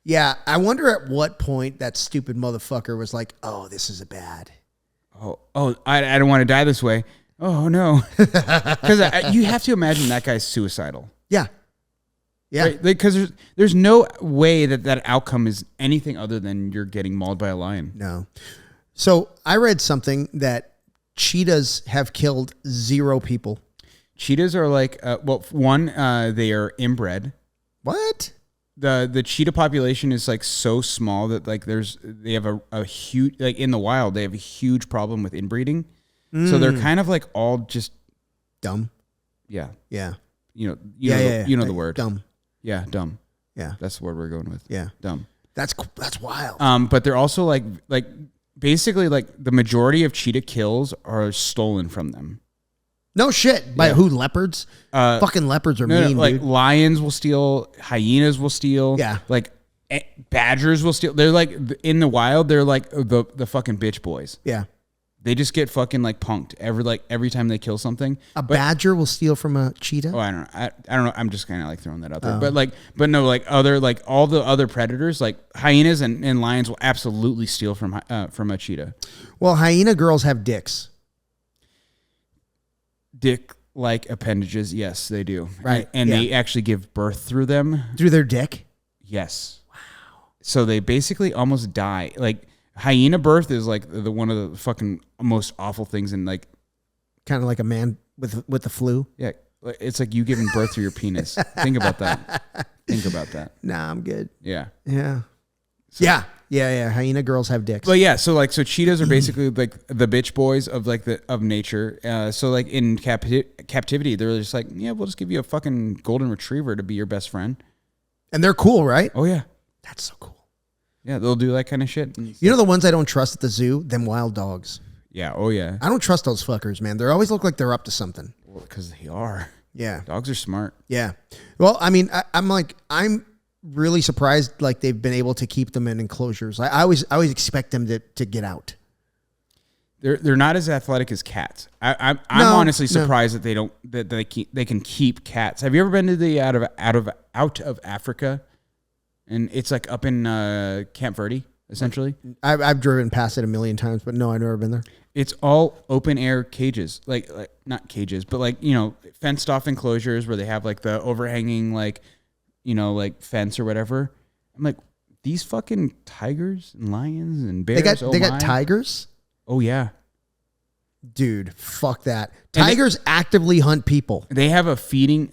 Yeah, I wonder at what point that stupid motherfucker was like, oh, this is a bad. I don't want to die this way. Oh no. Because you have to imagine that guy's suicidal. Yeah. Yeah, right? Because there's no way that outcome is anything other than you're getting mauled by a lion. No. So I read something that cheetahs have killed 0 people. Cheetahs are like, they are inbred. What? The cheetah population is like so small that like they have a huge, like in the wild, they have a huge problem with inbreeding. So they're kind of like all just dumb. Yeah. Yeah. You know the word. Dumb. Yeah, dumb. Yeah. That's the word we're going with. Yeah. Dumb. That's wild. But they're also like basically like the majority of cheetah kills are stolen from them. No shit. By who? Leopards? Fucking leopards are mean, like dude. Lions will steal, hyenas will steal. Yeah. Like badgers will steal. They're like in the wild, they're like the fucking bitch boys. Yeah. They just get fucking like punked every time they kill something. Badger will steal from a cheetah? Oh, I don't know. I don't know. I'm just kind of like throwing that out there. But no, like all the other predators, like hyenas and lions will absolutely steal from a cheetah. Well, hyena girls have dicks. Dick-like appendages, yes, they do. Right. And they actually give birth through them. Through their dick? Yes. Wow. So they basically almost die. Like hyena birth is like one of the fucking most awful things in like, kind of like a man with the flu. Yeah, it's like you giving birth through your penis. Think about that. Nah, I'm good. Yeah. So, yeah. Hyena girls have dicks. But yeah, so cheetahs are basically like the bitch boys of nature. So like in captivity, they're just like, yeah, we'll just give you a fucking golden retriever to be your best friend. And they're cool, right? Oh yeah, that's so cool. Yeah, they'll do that kind of shit. You know the ones I don't trust at the zoo? Them wild dogs. Yeah. Oh yeah. I don't trust those fuckers, man. They always look like they're up to something. Well, because they are. Yeah. Dogs are smart. Yeah. Well, I mean, I'm really surprised like they've been able to keep them in enclosures. I always expect them to get out. They're not as athletic as cats. I'm honestly surprised that they can keep cats. Have you ever been to the out of Africa? And it's like up in Camp Verde, essentially. I've driven past it a million times, but no, I've never been there. It's all open air cages, like not cages, but like, you know, fenced off enclosures where they have like the overhanging, like, you know, like fence or whatever. I'm like, these fucking tigers and lions and bears. They got tigers? Oh yeah. Dude, fuck that. Tigers actively hunt people. They have a feeding,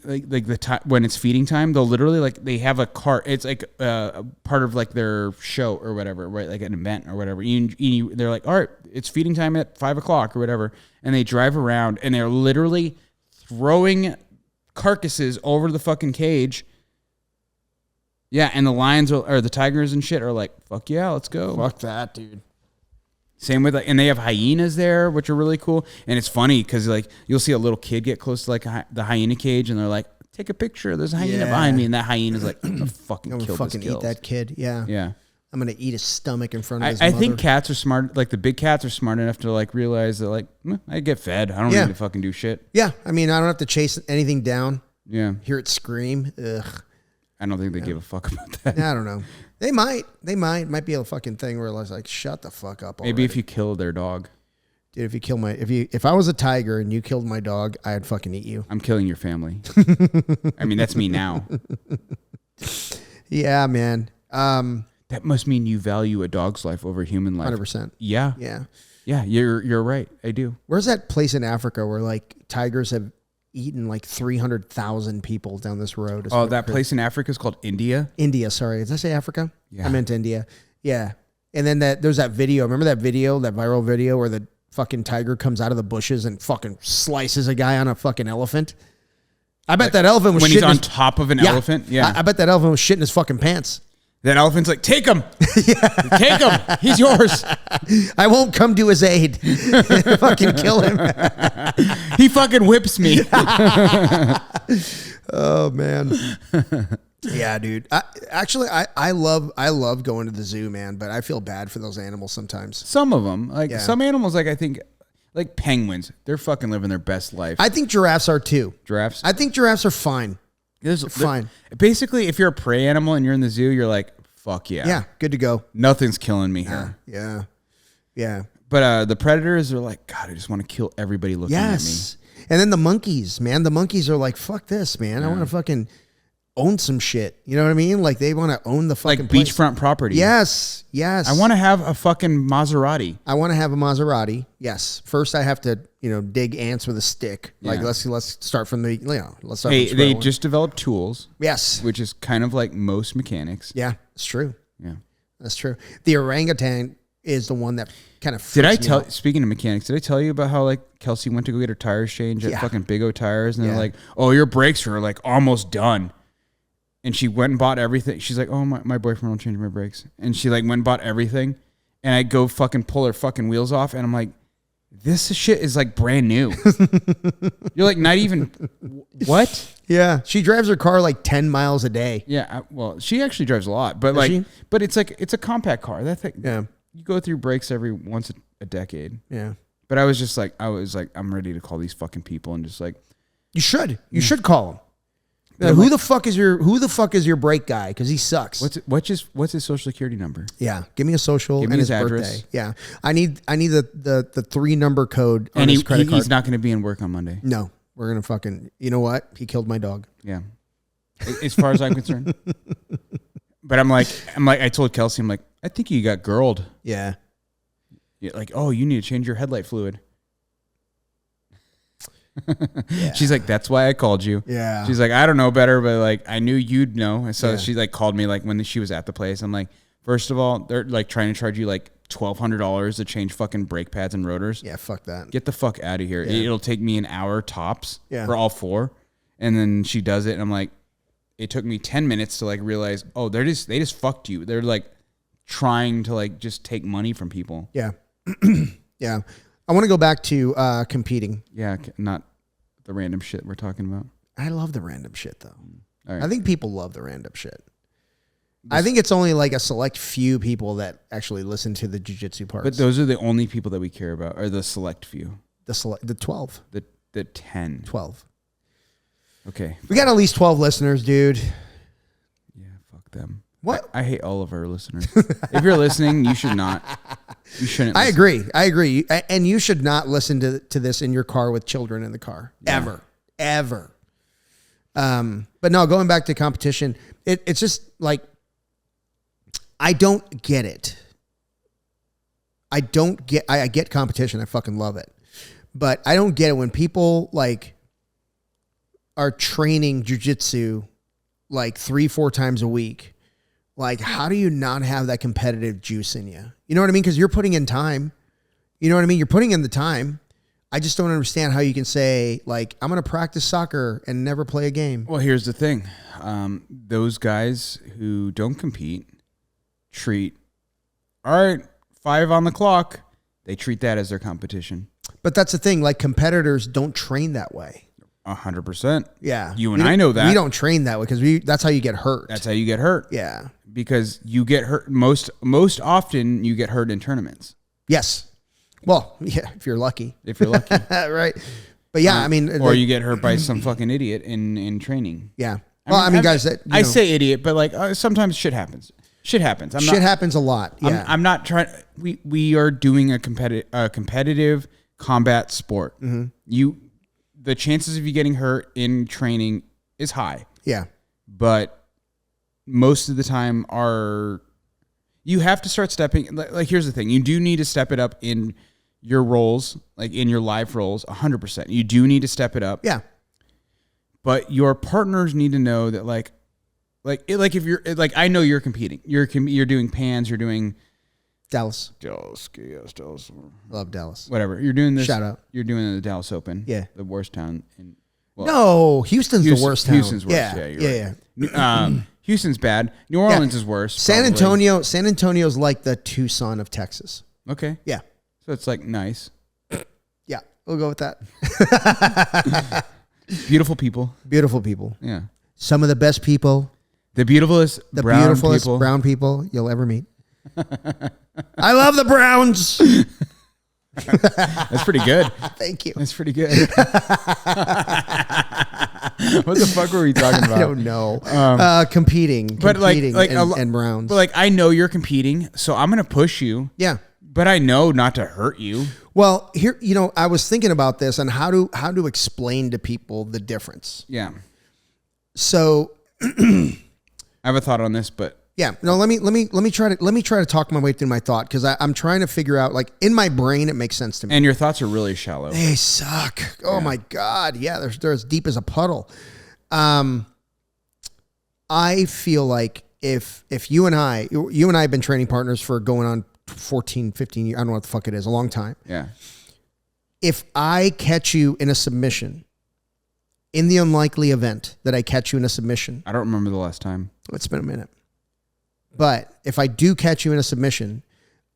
when it's feeding time, they'll literally they have a cart. It's like a part of like their show or whatever, right? Like an event or whatever. They're like, all right, it's feeding time at 5:00 or whatever. And they drive around and they're literally throwing carcasses over the fucking cage. Yeah. And the lions or the tigers and shit are like, fuck yeah, let's go. Fuck that, dude. Same with, and they have hyenas there, which are really cool. And it's funny because like you'll see a little kid get close to like the hyena cage, and they're like, "Take a picture. There's a hyena behind me," and that hyena's like, "I'm gonna fucking kill this eat that kid." Yeah, yeah. I'm gonna eat his stomach in front of his I mother. think cats are smart. Like the big cats are smart enough to like realize that like I get fed. I don't need to fucking do shit. Yeah, I mean, I don't have to chase anything down. Yeah, hear it scream. Ugh. I don't think they give a fuck about that. I don't know. They might. Might be a fucking thing where it's like, shut the fuck up already. Maybe if you kill their dog. Dude, if I was a tiger and you killed my dog, I'd fucking eat you. I'm killing your family. I mean, that's me now. Yeah, man. That must mean you value a dog's life over human life. 100%. Yeah. Yeah. Yeah, you're right. I do. Where's that place in Africa where like tigers have eaten like 300,000 people down this road? Oh, that place in Africa is called India? India, sorry. Did I say Africa? Yeah. I meant India. Yeah. And then there's that video. Remember that video, that viral video where the fucking tiger comes out of the bushes and fucking slices a guy on a fucking elephant? I bet that elephant was when shitting he's on top of an elephant? Yeah. I bet that elephant was shitting his fucking pants. That elephant's like, take him. Take him. He's yours. I won't come to his aid. Fucking kill him. He fucking whips me. Oh, man. Yeah, dude. I love going to the zoo, man, but I feel bad for those animals sometimes. Some of them. Like some animals, like I think, like penguins, they're fucking living their best life. I think giraffes are too. Giraffes? I think giraffes are fine. Fine. Basically, if you're a prey animal and you're in the zoo, you're like, fuck yeah. Yeah, good to go. Nothing's killing me here. Yeah. Yeah. But the predators are like, God, I just want to kill everybody looking at me. And then the monkeys, man. The monkeys are like, fuck this, man. I want to fucking own some shit. You know what I mean? Like they want to own the fucking like beachfront property. Yes. Yes. I want to have a fucking Maserati. I want to have a Maserati. Yes. First I have to, dig ants with a stick. Like let's start from the, let's start from they one. just developed tools. Yes. Which is kind of like most mechanics. Yeah, it's true. Yeah. That's true. The orangutan is the one that kind of speaking of mechanics, did I tell you about how like Kelsey went to go get her tires changed at fucking Big O Tires and they're like, "Oh, your brakes are like almost done." And she went and bought everything. She's like, "Oh, my boyfriend will change my brakes." And she like went and bought everything. And I go fucking pull her fucking wheels off and I'm like, "This shit is like brand new." You're like, not even what? Yeah, she drives her car like 10 miles a day. Yeah, well, she actually drives a lot, but but it's like it's a compact car. That thing, you go through brakes every once a decade. Yeah, but I was like, I'm ready to call these fucking people and just like, you should call them. Like, who the fuck is your brake guy? Because he sucks. What's his social security number? Yeah, give me a social give and me his address. Birthday. Yeah, I need the 3-number code on his credit card. He's not going to be in work on Monday. No, we're gonna fucking. You know what? He killed my dog. Yeah, as far as I'm concerned. But I'm like, I told Kelsey, I'm like, I think you got girled. Yeah. Like, oh, you need to change your headlight fluid. Yeah. She's like, that's why I called you. Yeah. She's like, I don't know better, but like, I knew you'd know. And so she like called me like when she was at the place. I'm like, first of all, they're like trying to charge you like $1,200 to change fucking brake pads and rotors. Yeah, fuck that. Get the fuck out of here. Yeah. It'll take me an hour tops for all 4. And then she does it. And I'm like, it took me 10 minutes to like realize, oh, they just fucked you. They're like trying to like just take money from people. Yeah. Yeah. I want to go back to competing. Yeah, not the random shit we're talking about. I love the random shit, though. All right. I think people love the random shit. I think it's only like a select few people that actually listen to the jiu-jitsu parts. But those are the only people that we care about, are the select few. The 12. The 10. 12. Okay. We got at least 12 listeners, dude. Yeah, fuck them. What? I hate all of our listeners. If you're listening, you should not. You shouldn't. I agree. And you should not listen to this in your car with children in the car. Yeah. Ever. But no, going back to competition, it's just like, I don't get it. I get competition. I fucking love it. But I don't get it when people like are training jiu-jitsu like 3-4 times a week. Like, how do you not have that competitive juice in you? You know what I mean? Because you're putting in time. You know what I mean? You're putting in the time. I just don't understand how you can say, like, I'm going to practice soccer and never play a game. Well, here's the thing. Those guys who don't compete treat, all right, 5 on the clock. They treat that as their competition. But that's the thing. Like competitors don't train that way. 100%. Yeah. You and I know that. We don't train that way because that's how you get hurt. That's how you get hurt. Yeah. Because you get hurt most often you get hurt in tournaments. Yes. Well, yeah, if you're lucky. If you're lucky. Right. But yeah, I mean. Or you get hurt by some fucking idiot in training. Yeah. Well, I mean guys, I say idiot, but like sometimes shit happens. Shit happens. Shit happens a lot. Yeah. I'm not trying. We are doing a competitive combat sport. Mm-hmm. The chances of you getting hurt in training is high. Yeah. But most of the time you have to start stepping. Like here's the thing. You do need to step it up in your roles, like in your live roles, 100%. You do need to step it up. Yeah. But your partners need to know that like if you're like, I know you're competing. You're doing pans. You're doing Dallas. Dallas. Love Dallas. Whatever. You're doing this. Shout out. You're doing the Dallas Open. Yeah. The worst town in. Well, no, Houston's the worst town. Houston's worse. Yeah. You're right. Houston's bad. New Orleans is worse. San Antonio's like the Tucson of Texas. Okay. Yeah. So it's like nice. Yeah, we'll go with that. Beautiful people. Beautiful people. Yeah. Some of the best people. The beautifulest brown people you'll ever meet. I love the Browns. That's pretty good. Thank you. That's pretty good. What the fuck were we talking about? I don't know. Competing and Browns. But like, I know you're competing, so I'm going to push you. Yeah. But I know not to hurt you. Well, here, I was thinking about this and how to explain to people the difference. Yeah. So I have a thought on this, but yeah, no, let me try to talk my way through my thought because I'm trying to figure out, like, in my brain it makes sense to me. And your thoughts are really shallow. They suck. Oh my God. Yeah, they're as deep as a puddle. I feel like if you and I have been training partners for going on 14, 15 years, I don't know what the fuck it is, a long time. Yeah. If I catch you in a submission, in the unlikely event that I catch you in a submission. I don't remember the last time. It's been a minute. But if I do catch you in a submission,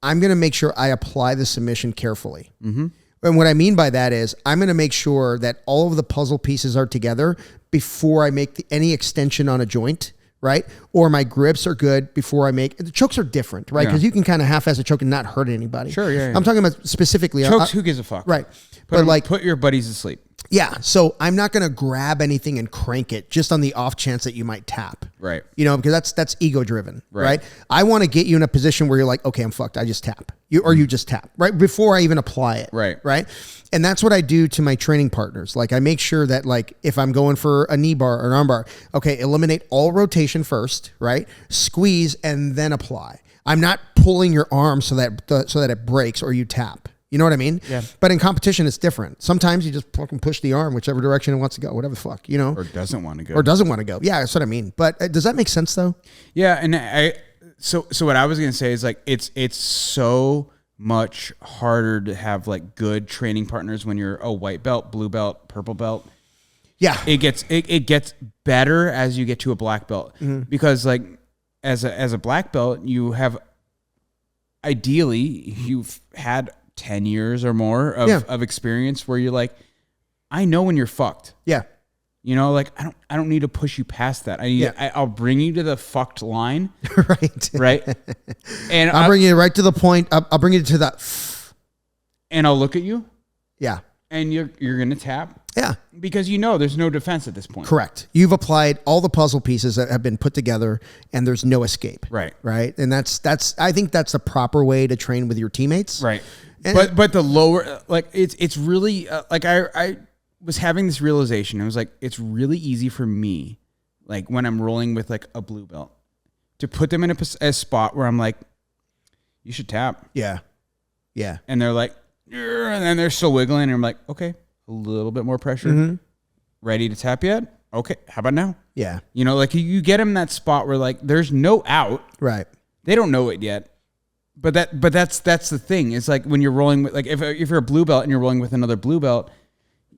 I'm going to make sure I apply the submission carefully. Mm-hmm. And what I mean by that is I'm going to make sure that all of the puzzle pieces are together before I make any extension on a joint, right? Or my grips are good before I make... The chokes are different, right? Because you can kind of half-ass a choke and not hurt anybody. Sure, yeah. I'm talking about specifically... Chokes, who gives a fuck? Right. Put your buddies to sleep. Yeah, so I'm not going to grab anything and crank it just on the off chance that you might tap. Right. Because that's ego driven, right? I want to get you in a position where you're like, okay, I'm fucked. I just tap. You just tap, right? Before I even apply it. Right. Right? And that's what I do to my training partners. Like I make sure that like if I'm going for a knee bar or an arm bar, okay, eliminate all rotation first, right? Squeeze and then apply. I'm not pulling your arm so that it breaks or you tap. You know what I mean? Yeah. But in competition, it's different. Sometimes you just fucking push the arm whichever direction it wants to go, whatever the fuck, Or doesn't want to go. Yeah, that's what I mean. But does that make sense though? Yeah, and so what I was going to say is like it's so much harder to have like good training partners when you're a white belt, blue belt, purple belt. Yeah. It gets better as you get to a black belt because like as a black belt, you have ideally you've had 10 years or more of experience where you're like, I know when you're fucked. Yeah. Like I don't need to push you past that. I'll bring you to the fucked line. Right. And I'll bring you right to the point. I'll bring you to that. And I'll look at you. Yeah. And you're going to tap. Yeah. Because there's no defense at this point. Correct. You've applied all the puzzle pieces that have been put together and there's no escape. Right. Right. And I think that's the proper way to train with your teammates. Right. But the lower, like it's really like I was having this realization. It was like, it's really easy for me, like when I'm rolling with like a blue belt, to put them in a spot where I'm like, you should tap. Yeah. Yeah. And they're like, and then they're still wiggling. And I'm like, okay, a little bit more pressure. Mm-hmm. Ready to tap yet? Okay. How about now? Yeah. Like you get them in that spot where like, there's no out. Right. They don't know it yet. But that's the thing. It's like when you're rolling with, like if you're a blue belt and you're rolling with another blue belt,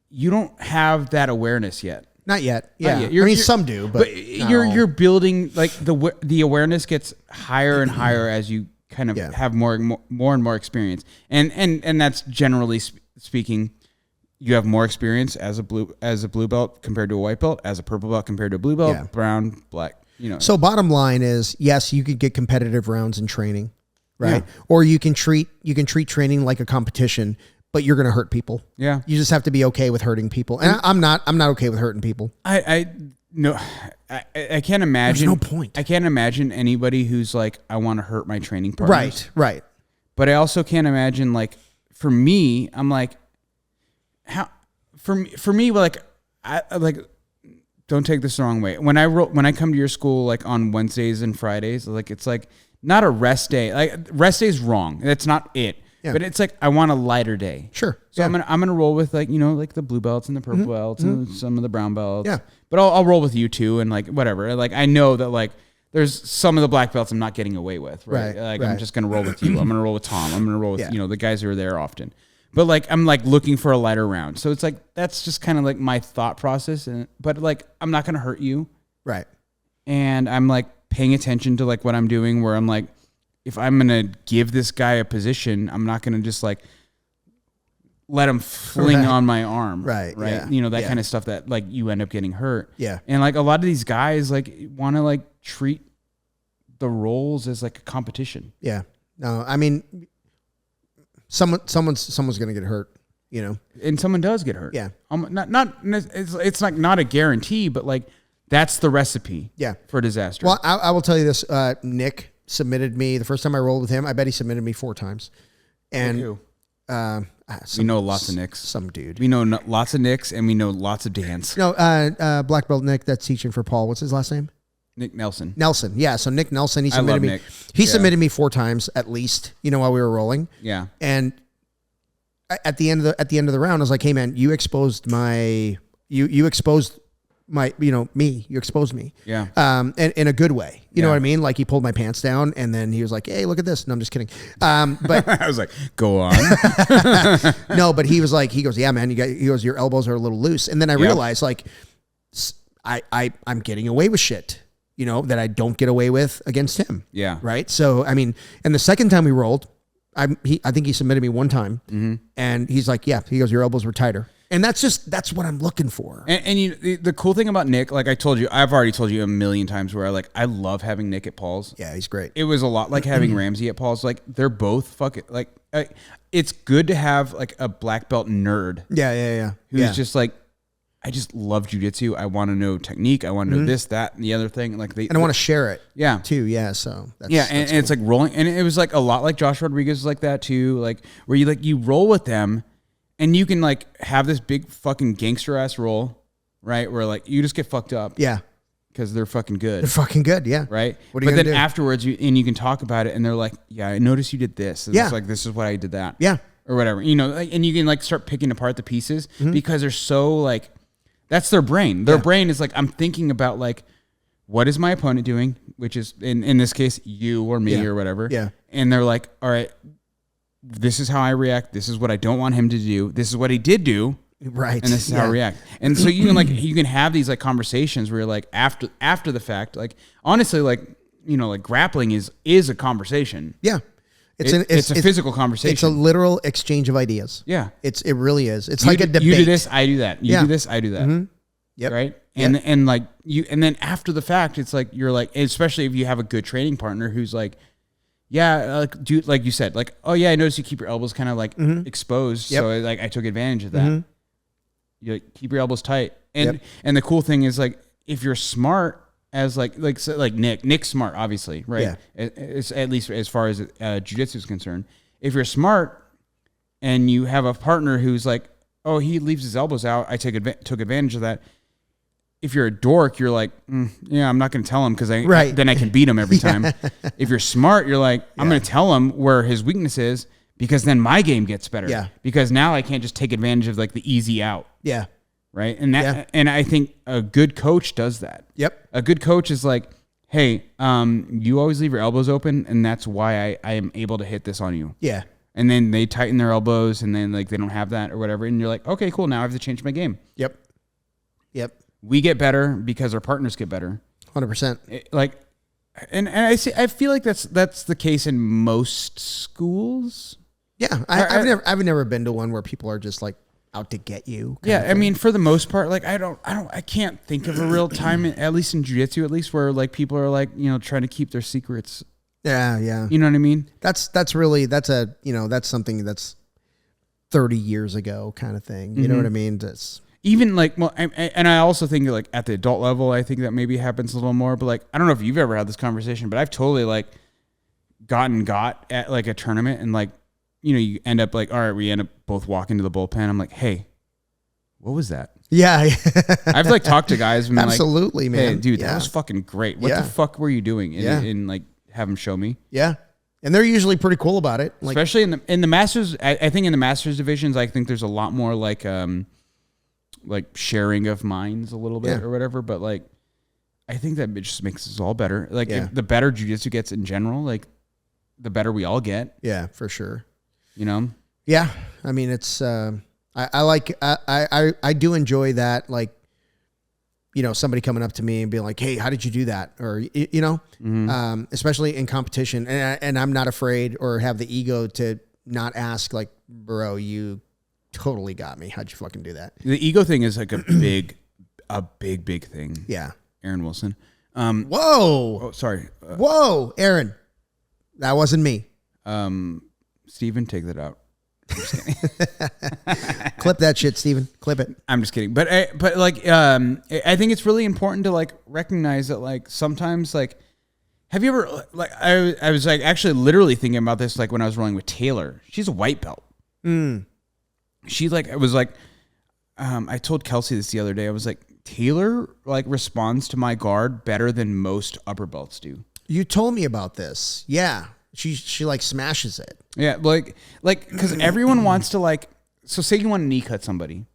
you don't have that awareness yet. Not yet. Yeah. Not yet. Some do, but you're building, like the awareness gets higher and higher as you kind of have more and more experience. And that's generally speaking, you have more experience as a blue belt compared to a white belt, as a purple belt compared to a blue belt, brown, black, So bottom line is, yes, you could get competitive rounds in training, right? Yeah. Or you can treat training like a competition, but you're going to hurt people. Yeah. You just have to be okay with hurting people. And I'm not okay with hurting people. I can't imagine. There's no point. I can't imagine anybody who's like, I want to hurt my training partners. Right. But I also can't imagine, like, for me, I'm like, how, for me, like, I like, don't take this the wrong way. When I come to your school, like on Wednesdays and Fridays, like, it's like not a rest day. Like, rest day is wrong. That's not it. Yeah. But it's like, I want a lighter day. Sure. So I'm gonna roll with, like, like the blue belts and the purple belts and some of the brown belts. Yeah. But I'll roll with you too, and like whatever. Like, I know that, like, there's some of the black belts I'm not getting away with, right? Like, I'm just gonna roll with you. I'm gonna roll with Tom. I'm gonna roll with the guys who are there often. But like, I'm like looking for a lighter round. So it's like, that's just kind of like my thought process. But like, I'm not gonna hurt you, right? And I'm like paying attention to like what I'm doing, where I'm like, if I'm going to give this guy a position, I'm not going to just like let him fling on my arm. Right. Yeah. That kind of stuff that like you end up getting hurt. Yeah. And like a lot of these guys like want to like treat the roles as like a competition. Yeah. No, I mean, someone's going to get hurt, and someone does get hurt. Yeah. It's like not a guarantee, but like that's the recipe. Yeah. For disaster. Well, I will tell you this, Nick submitted me the first time I rolled with him. I bet he submitted me 4 times. And we know lots of Nicks. Some dude. We know lots of Nicks, and we know lots of Dans. No, black belt Nick that's teaching for Paul. What's his last name? Nick Nelson. Nelson. Yeah. So Nick Nelson, he submitted me. Nick. He submitted me 4 times at least. While we were rolling. Yeah. And at the end of the round, I was like, "Hey man, you exposed my you exposed my, me, you exposed me. Yeah. And in a good way. You know what I mean? Like, he pulled my pants down and then he was like, "Hey, look at this." No, I'm just kidding. But I was like, "Go on." No, but he goes, "Yeah, man, your elbows are a little loose." And then I realized, like, I'm getting away with shit, that I don't get away with against him. Yeah. Right. So, I mean, and the second time we rolled, I think he submitted me 1 time and he's like, "Yeah," he goes, "Your elbows were tighter." And that's what I'm looking for. And the cool thing about Nick, like I've already told you a million times, where I love having Nick at Paul's. Yeah, he's great. It was a lot like having Ramsey at Paul's. Like, they're both fucking like, it's good to have like a black belt nerd. Yeah. Who's just like, I just love jiu-jitsu. I want to know technique. I want to know this, that, and the other thing. Like, and I want to share it. Yeah. Too. Yeah. So that's cool. It's like rolling, and it was like a lot like Josh Rodriguez was like that too. Like, where you roll with them. And you can like have this big fucking gangster ass roll, right? Where like you just get fucked up. Yeah. Because they're fucking good. They're fucking good, yeah. Right? But then afterwards, you can talk about it and they're like, "Yeah, I noticed you did this." And it's like, "This is what I did that." Yeah. Or whatever. And you can like start picking apart the pieces because they're so like, that's their brain. Their brain is like, I'm thinking about like, what is my opponent doing? Which is in this case, you or me or whatever. Yeah. And they're like, "All right, this is how I react. This is what I don't want him to do. This is what he did do. Right. And this is how I react." And so you can have these like conversations where you're like after the fact, like honestly, like, like grappling is a conversation. Yeah. It's a physical conversation. It's a literal exchange of ideas. Yeah. It really is. It's like a debate. You do this, I do that. You do this, I do that. Mm-hmm. Yep. Right. And like and then after the fact, it's like, you're like, especially if you have a good training partner who's like, yeah, dude, like you said, like, "Oh yeah, I noticed you keep your elbows kind of like exposed, so like I took advantage of that." You like, keep your elbows tight, and the cool thing is, like, if you're smart, as like Nick's smart, obviously, right? Yeah. It's at least as far as jiu-jitsu is concerned. If you're smart and you have a partner who's like, "Oh, he leaves his elbows out, I took advantage of that." If you're a dork, you're like, "Yeah, I'm not going to tell him because then I can beat him every time." If you're smart, you're like, "I'm going to tell him where his weakness is because then my game gets better." Yeah. Because now I can't just take advantage of like the easy out. Yeah. Right. And and I think a good coach does that. Yep. A good coach is like, "Hey, you always leave your elbows open, and that's why I am able to hit this on you." Yeah. And then they tighten their elbows, and then like they don't have that or whatever, and you're like, "Okay, cool. Now I have to change my game." Yep. We get better because our partners get better. 100%. Like, And I feel like that's the case in most schools. Yeah, I've never been to one where people are just like out to get you. Yeah, I mean, for the most part, like I can't think of a real time, at least in jiu-jitsu, at least where like people are like, you know, trying to keep their secrets. Yeah. You know what I mean? That's something that's 30 years ago kind of thing. You know what I mean? That's even like, well, and I also think like at the adult level, I think that maybe happens a little more. But like, I don't know if you've ever had this conversation, but I've totally like got at like a tournament and like, you know, you end up like, all right, we end up both walking to the bullpen. I'm like, hey, what was that? Yeah. I've like talked to guys and absolutely, like, man. Hey, dude, that was fucking great. What the fuck were you doing? And like have them show me. Yeah. And they're usually pretty cool about it. Like, especially in the Masters. I think in the Masters divisions, I think there's a lot more like sharing of minds a little bit or whatever. But like, I think that it just makes us all better. Like if the better jiu-jitsu gets in general, like the better we all get. Yeah, for sure. You know? Yeah. I mean, it's, I do enjoy that. Like, you know, somebody coming up to me and being like, hey, how did you do that? Or, you know, especially in competition. And I'm not afraid or have the ego to not ask like, bro, you totally got me. How'd you fucking do that? The ego thing is like a big thing. Yeah. Aaron Wilson. Whoa. Oh, sorry. Whoa, Aaron. That wasn't me. Steven, take that out. I'm just kidding. Clip that shit, Steven. Clip it. I'm just kidding. But like, I think it's really important to like recognize that like sometimes like, have you ever like, I was like actually literally thinking about this like when I was rolling with Taylor. She's a white belt. She like, I was like, I told Kelsey this the other day. I was like, Taylor like responds to my guard better than most upper belts do. You told me about this. Yeah. She like smashes it. Yeah, like because everyone wants to like. So say you want to knee cut somebody,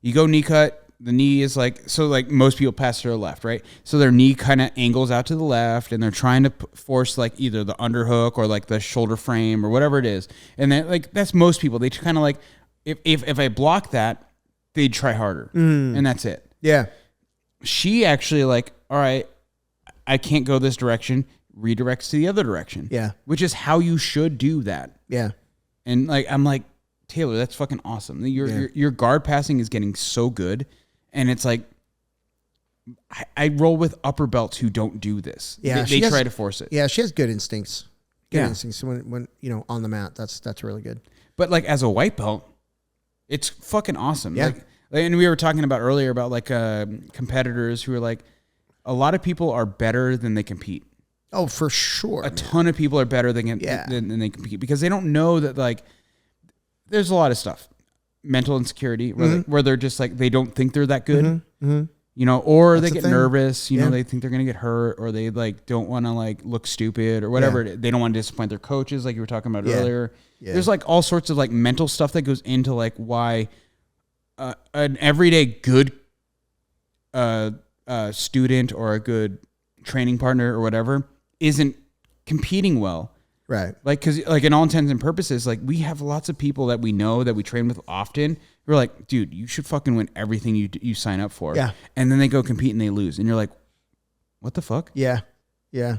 you go knee cut. The knee is like so like most people pass to their left, right? So their knee kind of angles out to the left, and they're trying to force like either the underhook or like the shoulder frame or whatever it is. And then like that's most people. They kind of like if I block that, they'd try harder, and that's it. Yeah. She actually like, all right, I can't go this direction. Redirects to the other direction. Yeah. Which is how you should do that. Yeah. And like, I'm like, Taylor, that's fucking awesome. Your guard passing is getting so good. And it's like, I roll with upper belts who don't do this. Yeah. They try to force it. Yeah. She has good instincts. Good instincts when, you know, on the mat. That's really good. But like as a white belt, it's fucking awesome. Yeah. Like, and we were talking about earlier about like competitors who are like, a lot of people are better than they compete. Oh, for sure. A ton of people are better than they compete because they don't know that like there's a lot of stuff, mental insecurity where they're just like they don't think they're that good, you know, or they get nervous, you know, they think they're gonna get hurt, or they like don't want to like look stupid or whatever. They don't want to disappoint their coaches, like you were talking about earlier. Yeah. There's like all sorts of like mental stuff that goes into like why an everyday good student or a good training partner or whatever isn't competing well. Right. Like, cause like in all intents and purposes, like we have lots of people that we know that we train with often who are like, dude, you should fucking win everything you sign up for. Yeah. And then they go compete and they lose. And you're like, what the fuck? Yeah. Yeah.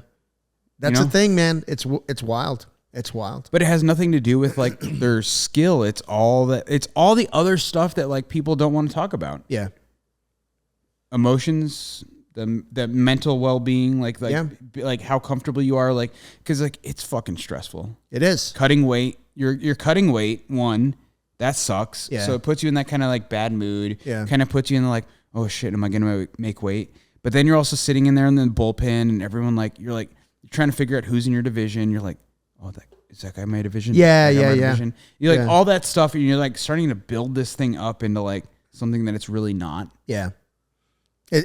That's the thing, man. It's wild. It's wild. But it has nothing to do with like their skill. It's all the other stuff that like people don't want to talk about. Yeah. Emotions, the mental well-being, like how comfortable you are, like, because like it's fucking stressful. It is. Cutting weight, you're cutting weight, one, that sucks. Yeah. So it puts you in that kind of like bad mood. Yeah. Kind of puts you in the like, oh shit, am I gonna make weight? But then you're also sitting in there in the bullpen and everyone like you're trying to figure out who's in your division. You're like, oh, is that guy in my division? Yeah. Division? You're like all that stuff, and you're like starting to build this thing up into like something that it's really not. Yeah.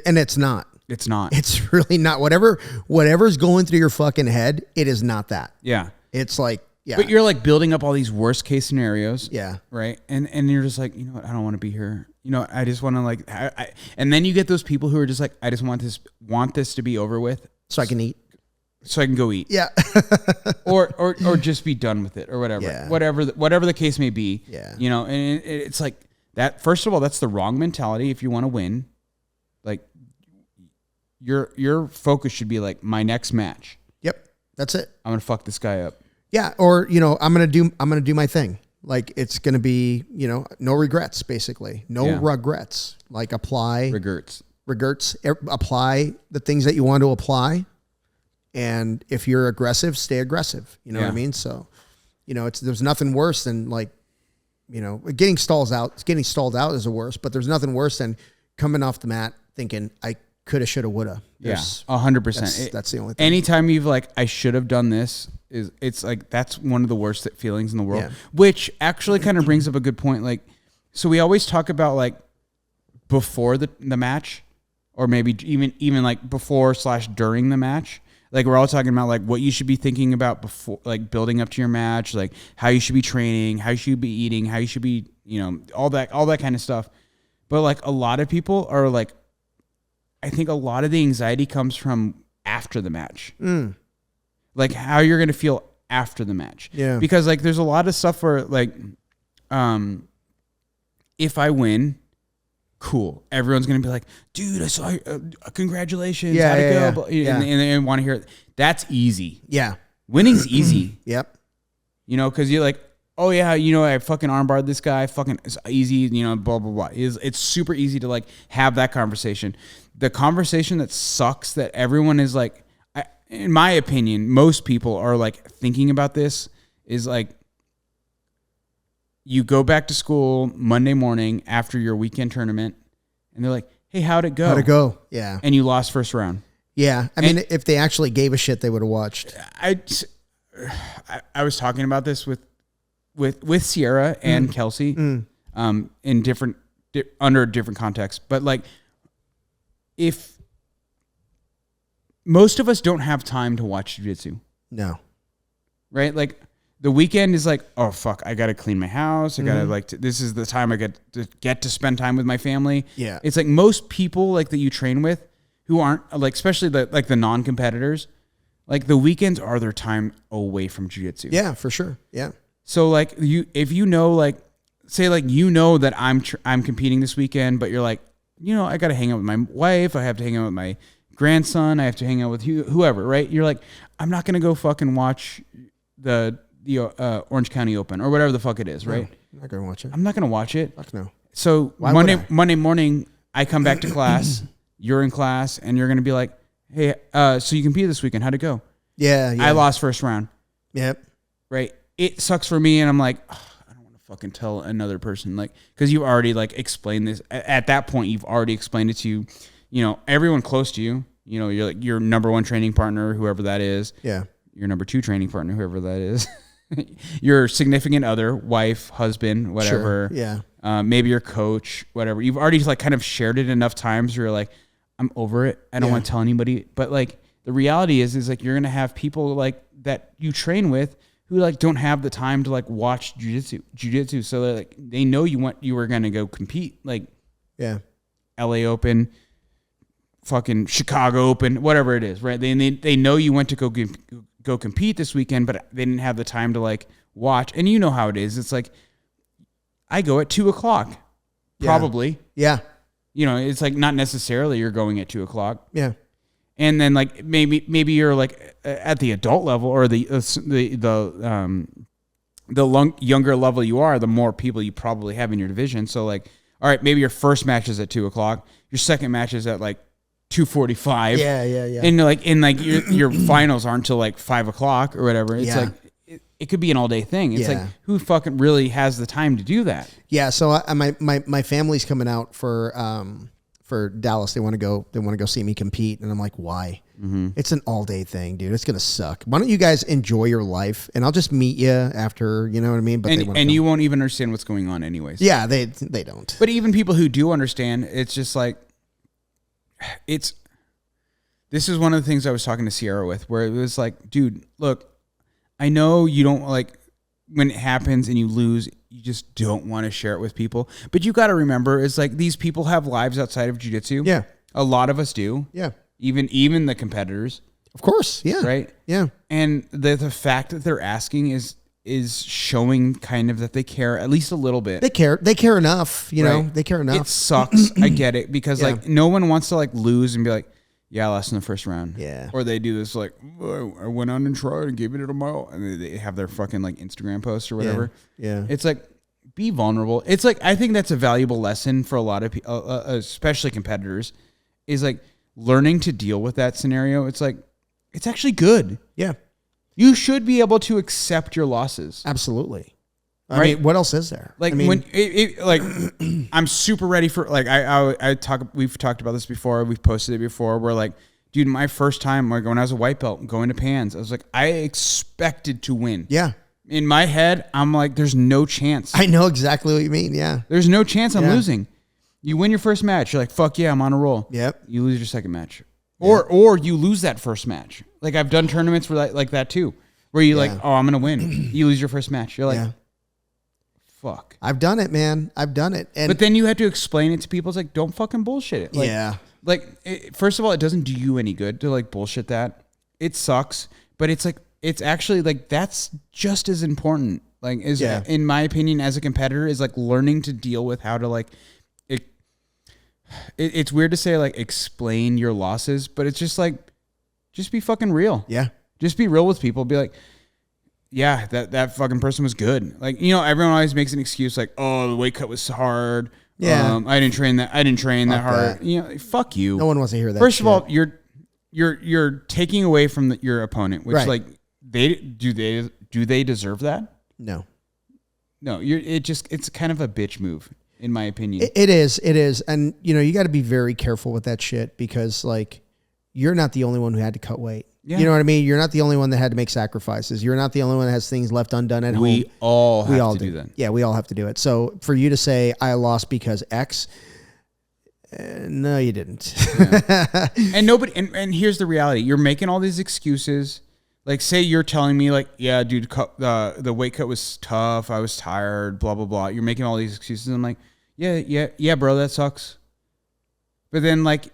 And it's not. It's not. It's really not. Whatever's going through your fucking head, it is not that. Yeah. It's like, yeah. But you're like building up all these worst case scenarios. Yeah. Right. And you're just like, you know what? I don't want to be here. You know, I just want to like, and then you get those people who are just like, I just want this to be over with. So I can eat. So I can go eat. Yeah. or just be done with it or whatever. Yeah. Whatever the case may be. Yeah. You know, and it's like that. First of all, that's the wrong mentality if you want to win. Like, your focus should be like my next match. Yep. That's it. I'm gonna fuck this guy up. Yeah. Or, I'm going to do my thing. Like it's going to be, no regrets, basically. No regrets. Like apply. Regrets. Apply the things that you want to apply. And if you're aggressive, stay aggressive. You know what I mean? So, there's nothing worse than like, getting stalled out is the worst, but there's nothing worse than coming off the mat thinking I coulda, shoulda, woulda. Yeah, 100%. That's the only thing. Anytime you've like, I should have done this, it's like, that's one of the worst feelings in the world, which actually kind of brings up a good point. Like, so we always talk about like before the match, or maybe even like before/during the match. Like we're all talking about like what you should be thinking about before, like building up to your match, like how you should be training, how you should be eating, how you should be, all that kind of stuff. But like a lot of people are like, I think a lot of the anxiety comes from after the match. Like how you're going to feel after the match. Yeah. Because like there's a lot of stuff where like, if I win, cool. Everyone's going to be like, dude, I saw you. Congratulations. How'd it go? And want to hear it. That's easy. Yeah. Winning's easy. Yep. Because you're like, oh yeah, I fucking armbarred this guy. Fucking it's easy, blah, blah, blah. It's super easy to like have that conversation. The conversation that sucks that everyone is like, in my opinion, most people are like thinking about this is like, you go back to school Monday morning after your weekend tournament and they're like, hey, how'd it go? Yeah. And you lost first round. Yeah. I mean, if they actually gave a shit, they would have watched. I was talking about this with Sierra and Kelsey in under different contexts. But like, if most of us don't have time to watch jiu-jitsu. No. Right? Like the weekend is like, oh fuck, I got to clean my house. I got to this is the time I get to spend time with my family. Yeah. It's like most people like that you train with who aren't like, especially the non-competitors, like the weekends are their time away from jiu-jitsu. Yeah, for sure. Yeah. So like if like, say like, that I'm competing this weekend, but you're like, I got to hang out with my wife. I have to hang out with my grandson. I have to hang out with whoever, right? You're like, I'm not going to go fucking watch the Orange County Open or whatever the fuck it is, right? I'm not going to watch it. I'm not going to watch it. Fuck no. So Monday morning, I come back to class, you're in class, and you're going to be like, hey, so you competed this weekend. How'd it go? Yeah. I lost first round. Yep. Right? It sucks for me, and I'm like, oh, I don't want to fucking tell another person, like, because you've already like explained this. At that point, you've already explained it to everyone close to you. You're like your number one training partner, whoever that is. Yeah. Your number two training partner, whoever that is. Your significant other, wife, husband, whatever. Sure. Yeah. Maybe your coach, whatever. You've already like kind of shared it enough times where you're like, I'm over it. I don't want to tell anybody. But like the reality is like you're gonna have people like that you train with who like don't have the time to like watch jiu-jitsu. So like they know you were gonna go compete. Like LA Open, fucking Chicago Open, whatever it is, right? They know you went to go compete this weekend, but they didn't have the time to like watch. And you know how it is. It's like I go at 2:00, probably. Yeah. It's like not necessarily you're going at 2:00. Yeah. And then like maybe you're like at the adult level or the younger level you are, the more people you probably have in your division. So like, all right, maybe your first match is at 2:00. Your second match is at like 2:45. Yeah. And your finals aren't until like 5:00 or whatever. It's like it could be an all day thing. It's like who fucking really has the time to do that? Yeah. So my family's coming out for Dallas. They want to go see me compete, and I'm like, why? It's an all day thing, dude. It's gonna suck. Why don't you guys enjoy your life, and I'll just meet you after. You know what I mean? But you won't even understand what's going on, anyways. Yeah, they don't. But even people who do understand, it's just like this is one of the things I was talking to Sierra with, where it was like, dude, look, I know you don't like when it happens and you lose, you just don't want to share it with people. But you got to remember, it's like these people have lives outside of jiu-jitsu. Yeah. A lot of us do. Yeah. Even the competitors. Of course. Yeah. Right? Yeah. And the fact that they're asking is showing kind of that they care at least a little bit. They care enough, you know. They care enough. It sucks. I get it because like no one wants to like lose and be like, yeah, I lost in the first round. Yeah. Or they do this like, oh, I went on and tried and gave it a mile. And they have their fucking like Instagram post or whatever. Yeah. It's like, be vulnerable. It's like, I think that's a valuable lesson for a lot of people, especially competitors, is like learning to deal with that scenario. It's like, it's actually good. Yeah. You should be able to accept your losses. Absolutely. I Right? mean, what else is there? Like I mean, when like I'm super ready for like we've talked about this before, we've posted it before, where like, dude, my first time like when I was a white belt going to Pans, I was like, I expected to win. yeah. In my head, I'm like, there's no chance. I know exactly what you mean. Yeah. There's no chance I'm losing. You win your first match, you're like, fuck yeah, I'm on a roll. Yep. You lose your second match. Or you lose that first match. Like I've done tournaments where like that too. Where you like, oh, I'm gonna win. You lose your first match. You're like, fuck. I've done it, man. I've done it. And but then you had to explain it to people. It's like, don't fucking bullshit it. Like, Like, first of all, it doesn't do you any good to like bullshit that. It sucks. But it's like, it's actually like, that's just as important. Like, in my opinion, as a competitor, is like learning to deal with how to like, it's weird to say like explain your losses, but it's just like, just be fucking real. Yeah. Just be real with people. Be like, yeah, that fucking person was good. Like, you know, everyone always makes an excuse like, oh, the weight cut was hard. Yeah. I didn't train that hard. That. You know, fuck you. No one wants to hear that. First shit. of all, you're taking away from your opponent, which like do they deserve that? No. It's kind of a bitch move, in my opinion. It is. And you know, you got to be very careful with that shit because like you're not the only one who had to cut weight. Yeah. You know what I mean? You're not the only one that had to make sacrifices. You're not the only one that has things left undone at home. We all have to do that. Yeah, we all have to do it. So for you to say I lost because X, no, you didn't. Yeah. And here's the reality. You're making all these excuses. Like, say you're telling me like, yeah, dude, the weight cut was tough. I was tired, blah, blah, blah. You're making all these excuses. I'm like, yeah, bro, that sucks. But then like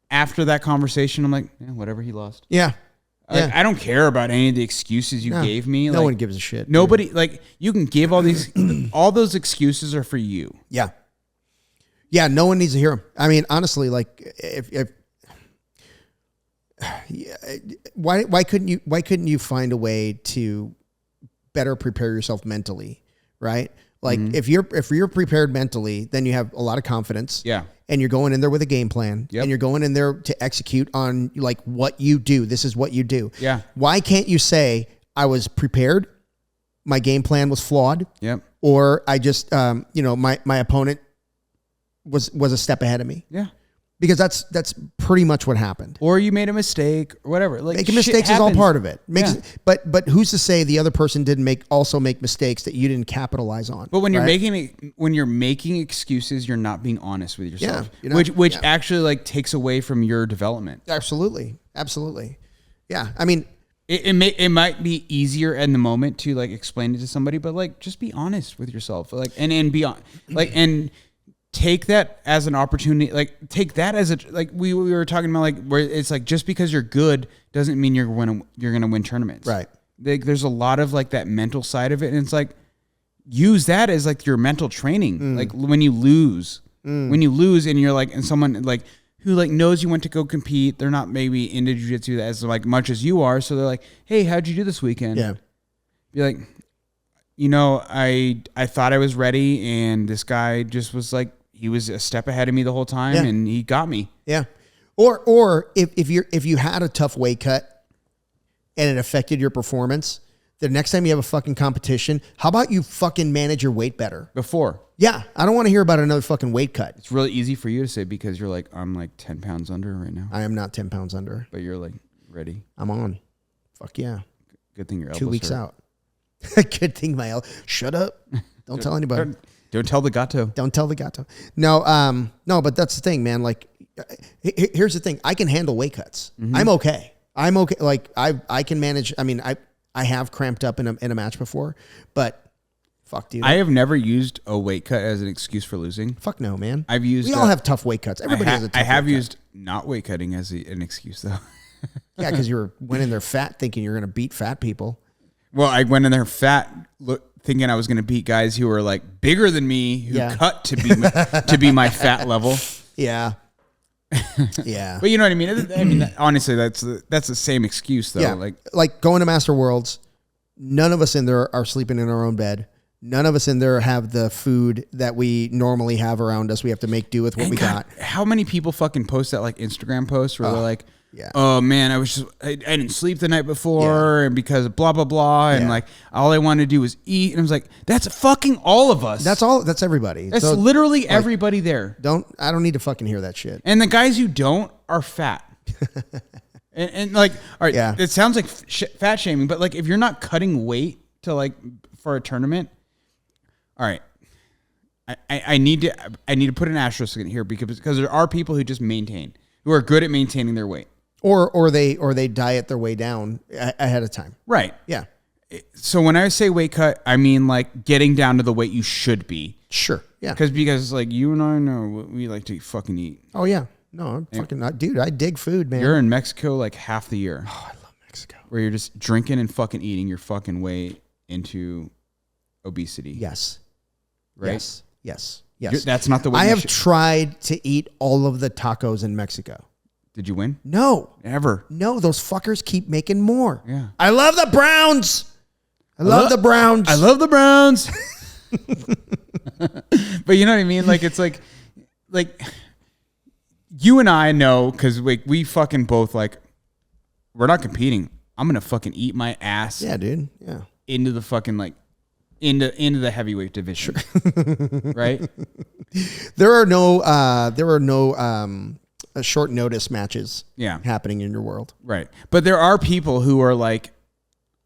after that conversation, I'm like, yeah, whatever, he lost. Yeah. Like, I don't care about any of the excuses you gave me. No like, one gives a shit. Nobody, like, you can give all these, all those excuses are for you. Yeah. Yeah, no one needs to hear them. I mean, honestly, like, why couldn't you find a way to better prepare yourself mentally, right? Like, if you're prepared mentally, then you have a lot of confidence. Yeah. And you're going in there with a game plan, and you're going in there to execute on like what you do. This is what you do. Yeah. Why can't you say I was prepared, my game plan was flawed, Yep. or I just my opponent was a step ahead of me? Yeah. Because that's pretty much what happened. Or you made a mistake or whatever. Like, making mistakes is all part of it. But who's to say the other person didn't make mistakes that you didn't capitalize on? But when you're making excuses, you're not being honest with yourself. Yeah, which actually like takes away from your development. Absolutely. Yeah. I mean, it might be easier in the moment to like explain it to somebody, but like just be honest with yourself. Like and be on and take that as an opportunity. Like take that as we were talking about, like where it's like just because you're good doesn't mean you're gonna win tournaments. Right. Like there's a lot of like that mental side of it, and it's like use that as like your mental training. Like when you lose, and you're like, and someone like who like knows you went to go compete, they're not maybe into jiu-jitsu as like much as you are, so they're like, hey, how'd you do this weekend? Yeah. Be like, you know, I thought I was ready, and this guy just was like, he was a step ahead of me the whole time, and he got me. Yeah. Or if you had a tough weight cut and it affected your performance, the next time you have a fucking competition, how about you fucking manage your weight better? Before. Yeah. I don't want to hear about another fucking weight cut. It's really easy for you to say because you're like, I'm like 10 pounds under right now. I am not 10 pounds under. But you're like ready. I'm on. Fuck yeah. Good thing your elbows 2 weeks hurt. out. Good thing my elbow. Shut up. Don't tell anybody. Don't tell the gato. Don't tell the gato. No, but that's the thing, man. Like, here's the thing. I can handle weight cuts. I'm okay. Like I can manage. I mean, I have cramped up in a match before, but fuck, dude. I have never used a weight cut as an excuse for losing. Fuck no, man. We all have tough weight cuts. Everybody has a tough I have weight cut. used not weight cutting as an excuse though. Yeah, because you went in there fat thinking you're going to beat fat people. Well, I went in there fat thinking I was going to beat guys who were like bigger than me, who cut to be my fat level. Yeah. Yeah. But you know what I mean? I mean, honestly, that's the same excuse though. Yeah. Like going to Master Worlds, none of us in there are sleeping in our own bed. None of us in there have the food that we normally have around us. We have to make do with what we got. How many people fucking post that like Instagram post where they're like, yeah. Oh man, I didn't sleep the night before and because of blah blah blah and like all I wanted to do was eat, and I was like, that's fucking all of us. That's everybody. That's literally everybody there. I don't need to fucking hear that shit. And the guys who don't are fat. and like, all right, it sounds like fat shaming, but like if you're not cutting weight to like for a tournament, all right. I need to put an asterisk in here because there are people who just maintain, who are good at maintaining their weight. Or they diet their way down ahead of time. Right. Yeah. So when I say weight cut, I mean like getting down to the weight you should be. Sure. Yeah. Because like you and I know what we like to fucking eat. Oh yeah. No, I'm fucking not, dude. I dig food, man. You're in Mexico like half the year. Oh, I love Mexico. Where you're just drinking and fucking eating your fucking way into obesity. Yes. Right. Yes. That's not the way. I have tried to eat all of the tacos in Mexico. Did you win? No. Never. No, those fuckers keep making more. Yeah. I love the Browns. I love the Browns. I love the Browns. But you know what I mean? Like, it's like you and I know, because we fucking both like, we're not competing. I'm going to fucking eat my ass. Yeah, dude. Yeah. Into the fucking like, into the heavyweight division. Sure. Right? There are no short notice matches happening in your world. Right. But there are people who are like,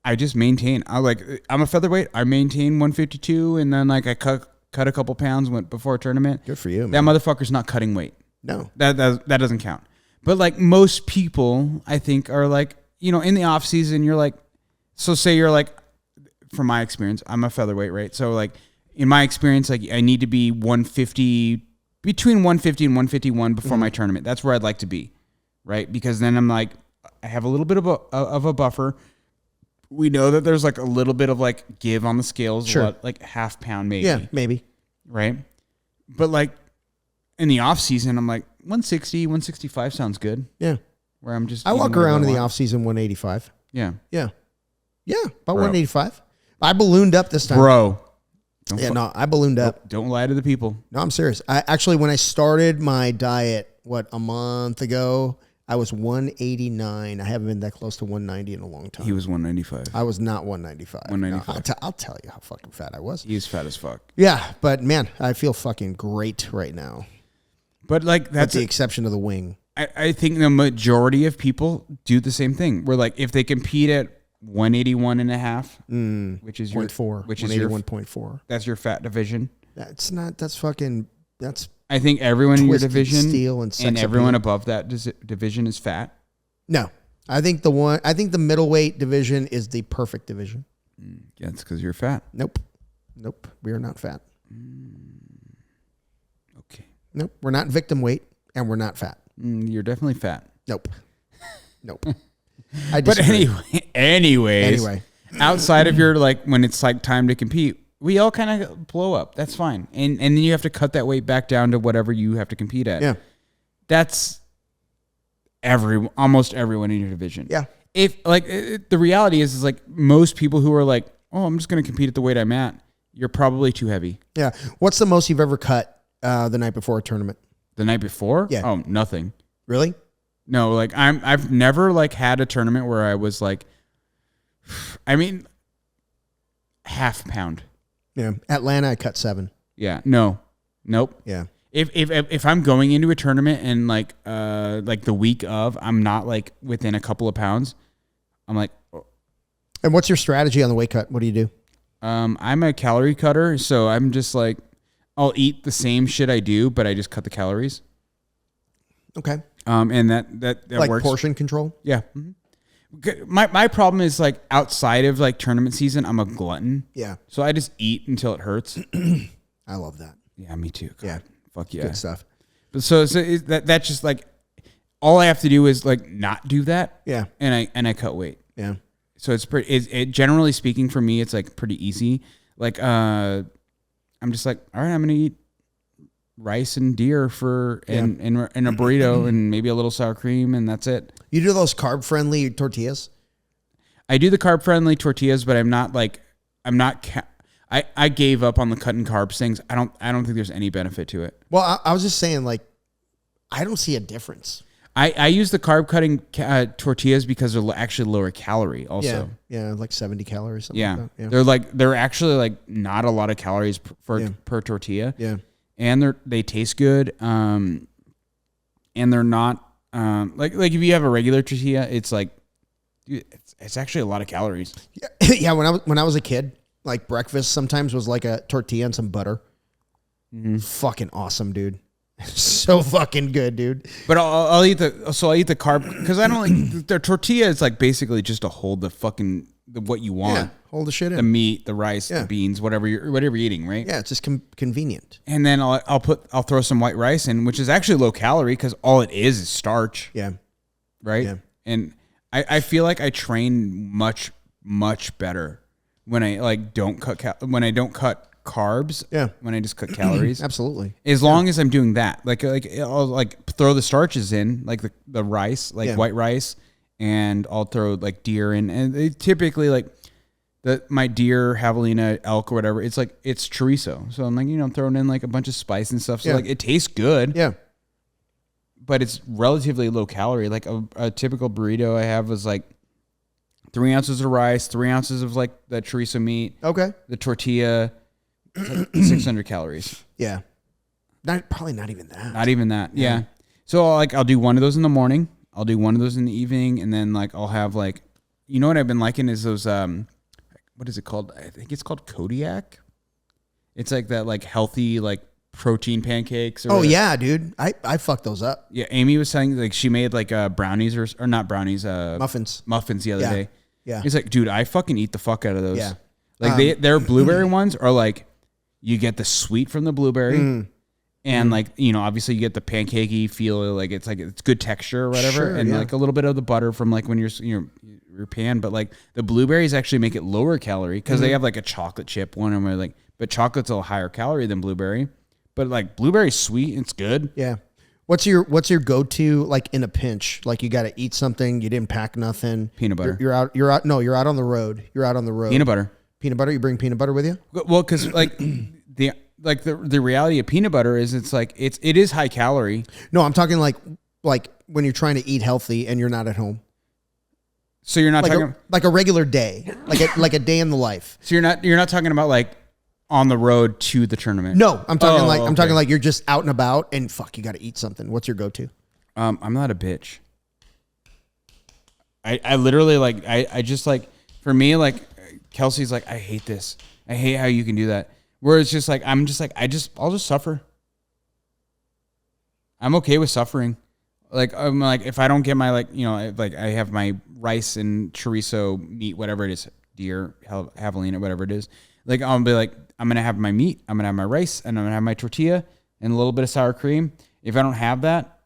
I just maintain. I'm a featherweight. I maintain 152, and then like I cut a couple pounds before a tournament. Good for you, man. That motherfucker's not cutting weight. No. That doesn't count. But like most people, I think, are like, you know, in the off season, you're like, so say you're like, from my experience, I'm a featherweight, right? So like in my experience, like I need to be 150, between 150 and 151 before my tournament. That's where I'd like to be, right? Because then I'm like, I have a little bit of a buffer. We know that there's like a little bit of like give on the scales, sure. Like half pound maybe. Yeah, maybe. Right? But like in the off season, I'm like 160, 165 sounds good. Yeah. Where I'm just, I walk around in the off season 185. Yeah. Yeah. Yeah. About 185. I ballooned up this time. Bro. I ballooned up. Don't lie to the people. No, I'm serious. I actually, when I started my diet, a month ago, I was 189. I haven't been that close to 190 in a long time. He was 195. I was not 195. 195. No, I'll tell you how fucking fat I was. He's fat as fuck. Yeah, but man, I feel fucking great right now. But like that's the exception of the wing. I think the majority of people do the same thing. Where like if they compete at 181 and a half, which is your 0.4, which is your 1.4. That's your fat division. That's not. That's fucking. That's. I think everyone in your division steel and everyone above that division is fat. No, I think the middleweight division is the perfect division. Yeah, it's because you're fat. Nope. We are not fat. Okay. Nope. We're not victim weight, and we're not fat. You're definitely fat. Nope. But anyway, outside of your like when it's like time to compete, we all kind of blow up. That's fine, and then you have to cut that weight back down to whatever you have to compete at. Yeah, that's almost everyone in your division. Yeah. If like the reality is like most people who are like, oh, I'm just going to compete at the weight I'm at, you're probably too heavy. Yeah. What's the most you've ever cut the night before a tournament? The night before? Yeah. Oh, nothing. Really? No, like I've never like had a tournament where I was like, I mean, half pound. Yeah. Atlanta, I cut 7. Yeah. No. Nope. Yeah. If I'm going into a tournament and like the week of, I'm not like within a couple of pounds, I'm like. Oh. And what's your strategy on the weight cut? What do you do? I'm a calorie cutter, so I'm just like, I'll eat the same shit I do, but I just cut the calories. Okay. And that like works. Portion control. Yeah. Mm-hmm. My problem is like outside of like tournament season, I'm a glutton. Yeah. So I just eat until it hurts. I love that. Yeah, me too. God, yeah. Fuck yeah. Good stuff. But so that's just like all I have to do is like not do that. Yeah. And I cut weight. Yeah. So it's pretty. It generally speaking for me, it's like pretty easy. Like I'm just like, all right, I'm gonna eat rice and deer and a burrito and maybe a little sour cream, and that's it. You do those carb-friendly tortillas? I do the carb-friendly tortillas, but I gave up on the cutting carbs things. I don't think there's any benefit to it. Well, I was just saying, like, I don't see a difference. I use the carb cutting tortillas because they're actually lower calorie also. Yeah, like 70 calories. Something like that. They're actually like not a lot of calories per tortilla. Yeah. And they taste good. And they're not like if you have a regular tortilla, it's like, dude, it's actually a lot of calories. Yeah. When I was a kid, like breakfast sometimes was like a tortilla and some butter. Mm-hmm. Fucking awesome, dude. So fucking good, dude. But I'll eat the carb because I don't like the tortilla. Is like basically just to hold what you want. Yeah, hold the shit in. The meat, the rice, the beans, whatever you're eating, right? Yeah, it's just convenient. And then I'll throw some white rice in, which is actually low calorie because all it is starch. Yeah. Right. Yeah. And I feel like I train much better when I don't cut carbs. Yeah. When I just cut calories. Absolutely. As long as I'm doing that, I'll throw the starches in, like the rice, white rice, and I'll throw like deer in, and they typically my deer, javelina, elk, or whatever. It's chorizo, so I'm like throwing in like a bunch of spice and stuff. So it tastes good. Yeah. But it's relatively low calorie. Like a typical burrito I have was like 3 ounces of rice, 3 ounces of like the chorizo meat. Okay. The tortilla. Like 600 calories. Yeah. Probably not even that. Not even that. Yeah. So I'll do one of those in the morning. I'll do one of those in the evening. And then I'll have what I've been liking is those, what is it called? I think it's called Kodiak. It's like that healthy, protein pancakes. Or whatever. Yeah, dude. I fucked those up. Yeah. Amy was saying she made brownies or not brownies, muffins the other day. Yeah. It's like, dude, I fucking eat the fuck out of those. Yeah. Their blueberry ones are you get the sweet from the blueberry, and obviously you get the pancakey feel, it's good texture or whatever, sure, and a little bit of the butter from when you're your pan, but the blueberries actually make it lower calorie because they have a chocolate chip one, and we're but chocolate's a higher calorie than blueberry, but blueberry's sweet, it's good. Yeah. What's your go-to in a pinch? You got to eat something, you didn't pack nothing. Peanut butter. You're out on the road. Peanut butter. Peanut butter? You bring peanut butter with you? Well, because the reality of peanut butter is it is high calorie. No, I'm talking like when you're trying to eat healthy and you're not at home. So you're not talking a regular day, like a day in the life. So you're not talking about on the road to the tournament. No, I'm talking I'm talking you're just out and about and you got to eat something. What's your go-to? I'm not a bitch. I literally I just for me Kelsey's I hate this. I hate how you can do that. Where it's just I'll just suffer. I'm okay with suffering. I'm if I don't get my I have my rice and chorizo meat, whatever it is, deer, javelina, whatever it is. I'll be I'm gonna have my meat, I'm gonna have my rice, and I'm gonna have my tortilla and a little bit of sour cream. If I don't have that,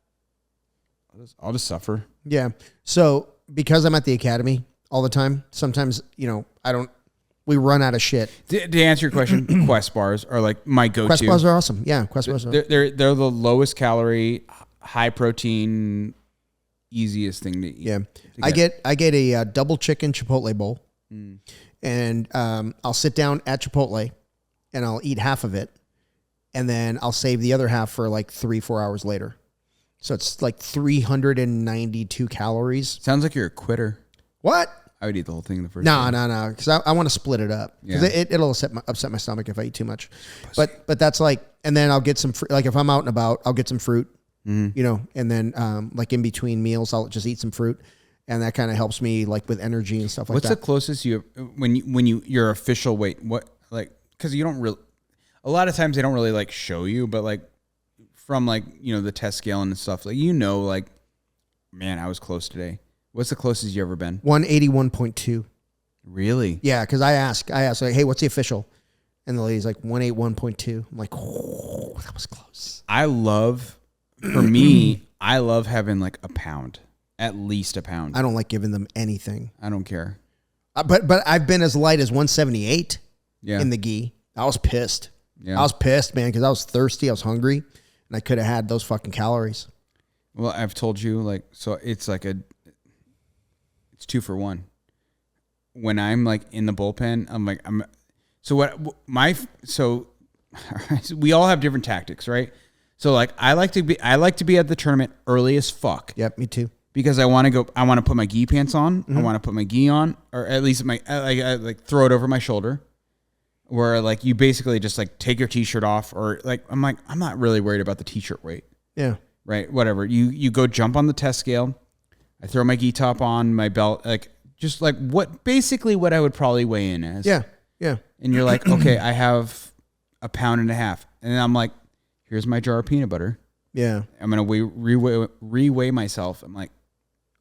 I'll just suffer. Yeah. So because I'm at the academy all the time, sometimes we run out of shit. To answer your question, Quest bars are my go-to. Quest bars are awesome. Yeah, Quest bars are they're the lowest calorie, high protein, easiest thing to eat. Yeah. I get a double chicken Chipotle bowl. And I'll sit down at Chipotle and I'll eat half of it, and then I'll save the other half for 3-4 hours later. So it's 392 calories. Sounds like you're a quitter. What? I would eat the whole thing in the first. No, because I want to split it up. Because it'll upset my stomach if I eat too much. But that's and then I'll get some fruit. If I'm out and about, I'll get some fruit. And then in between meals, I'll just eat some fruit, and that kind of helps me with energy and stuff like that. What's the closest you have when your official weight? What because you don't really. A lot of times they don't really show you, but from the test scale and stuff man, I was close today. What's the closest you ever been? 181.2. Really? Yeah, because I asked, hey, what's the official? And the lady's 181.2. I'm oh, that was close. For me, I love having a pound, at least a pound. I don't like giving them anything. I don't care. But I've been as light as 178 in the gi. I was pissed. Yeah. I was pissed, man, because I was thirsty. I was hungry. and I could have had those fucking calories. Well, I've told you, like, so it's like it's 2 for 1. When I'm like in the bullpen, we all have different tactics, right? So like I like to be at the tournament early as fuck. Yep, me too. Because I want to put my gi pants on. I want to put my gi on, or at least I like throw it over my shoulder. Where like you basically just like take your t-shirt off, or like I'm not really worried about the t-shirt weight. Yeah. Right. Whatever. You go jump on the test scale. I throw my gi top on, my belt, like just like what I would probably weigh in as. Yeah. Yeah. And you're like, okay, I have 1.5 pounds, and then I'm like, here's my jar of peanut butter. Yeah. I'm gonna reweigh myself. I'm like,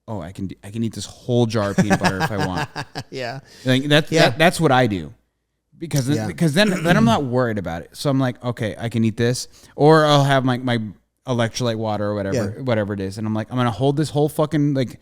oh, I can eat this whole jar of peanut butter if I want. Yeah. Like that's what I do. Because then I'm not worried about it. So I'm like, okay, I can eat this, or I'll have my electrolyte water or whatever it is, and I'm like, I'm gonna hold this whole fucking like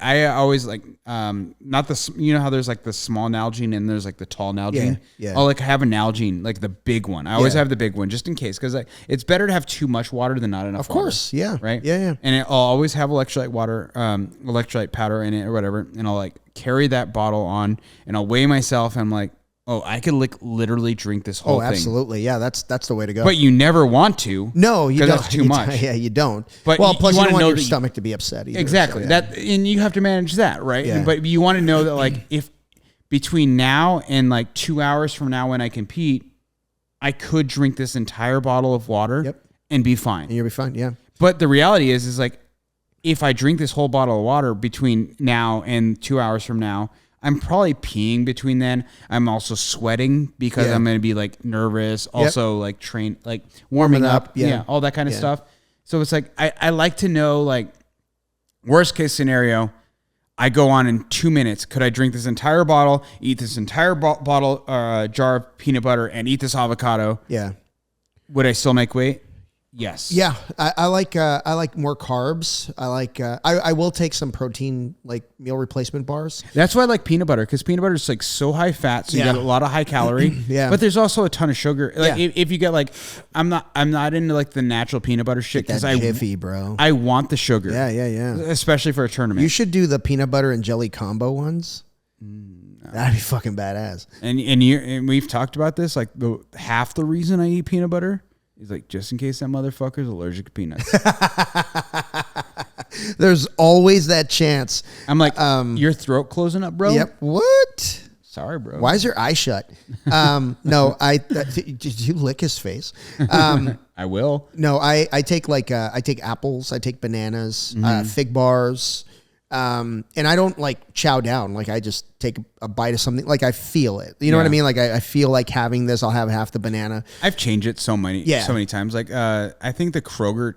I always like not the, you know how there's like the small Nalgene and there's like the tall Nalgene. Yeah. I'll like have a Nalgene, like the big one. I always have the big one just in case, because it's better to have too much water than not enough. Of course, water, yeah, right, yeah. And I'll always have electrolyte water, electrolyte powder in it or whatever, and I'll like carry that bottle on, and I'll weigh myself, and I'm like, oh, I could like literally drink this whole thing. Oh, absolutely. Yeah, that's the way to go. But you never want to. No, you don't. That's too much. Yeah, you don't. But plus you don't want your that stomach to be upset either. Exactly. So, yeah. And you have to manage that, right? Yeah. But you want to know that like if between now and like 2 hours from now when I compete, I could drink this entire bottle of water and be fine. And you'll be fine, yeah. But the reality is like if I drink this whole bottle of water between now and 2 hours from now, I'm probably peeing between then. I'm also sweating because I'm going to be like nervous. Also like warming up. Yeah. All that kind of stuff. So it's like, I like to know like worst case scenario, I go on in 2 minutes. Could I drink this entire bottle, eat this entire bottle, jar of peanut butter, and eat this avocado? Yeah. Would I still make weight? Yes. Yeah, I like more carbs. I will take some protein like meal replacement bars. That's why I like peanut butter, because peanut butter is like so high fat, so you get a lot of high calorie. But there's also a ton of sugar. Like if you get like, I'm not into like the natural peanut butter shit because Jiffy, bro. I want the sugar. Yeah. Especially for a tournament. You should do the peanut butter and jelly combo ones. That'd be fucking badass. And we've talked about this. Like half the reason I eat peanut butter. He's like, just in case that motherfucker's allergic to peanuts. There's always that chance. I'm like, your throat closing up, bro? Yep. What? Sorry, bro. Why is your eye shut? No, did you lick his face? I will. No, I take apples, I take bananas, fig bars. And I don't like chow down. Like I just take a bite of something. Like I feel it. You know what I mean? Like I feel like having this. I'll have half the banana. I've changed it so many times. Like I think the Kroger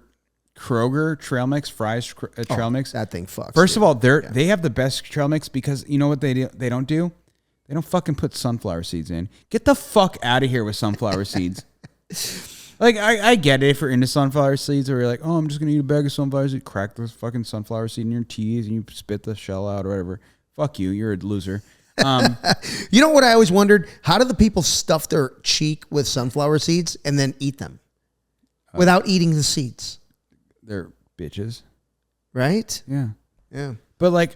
trail mix, fries trail mix. That thing fucks. First of all, they have the best trail mix because you know what they do? They don't do? They don't fucking put sunflower seeds in. Get the fuck out of here with sunflower seeds. Like, I get it if you're into sunflower seeds, or you're like, oh, I'm just going to eat a bag of sunflower seeds, crack this fucking sunflower seed in your teas, and you spit the shell out or whatever. Fuck you. You're a loser. You know what I always wondered? How do the people stuff their cheek with sunflower seeds and then eat them without eating the seeds? They're bitches. Right? Yeah. Yeah. But, like,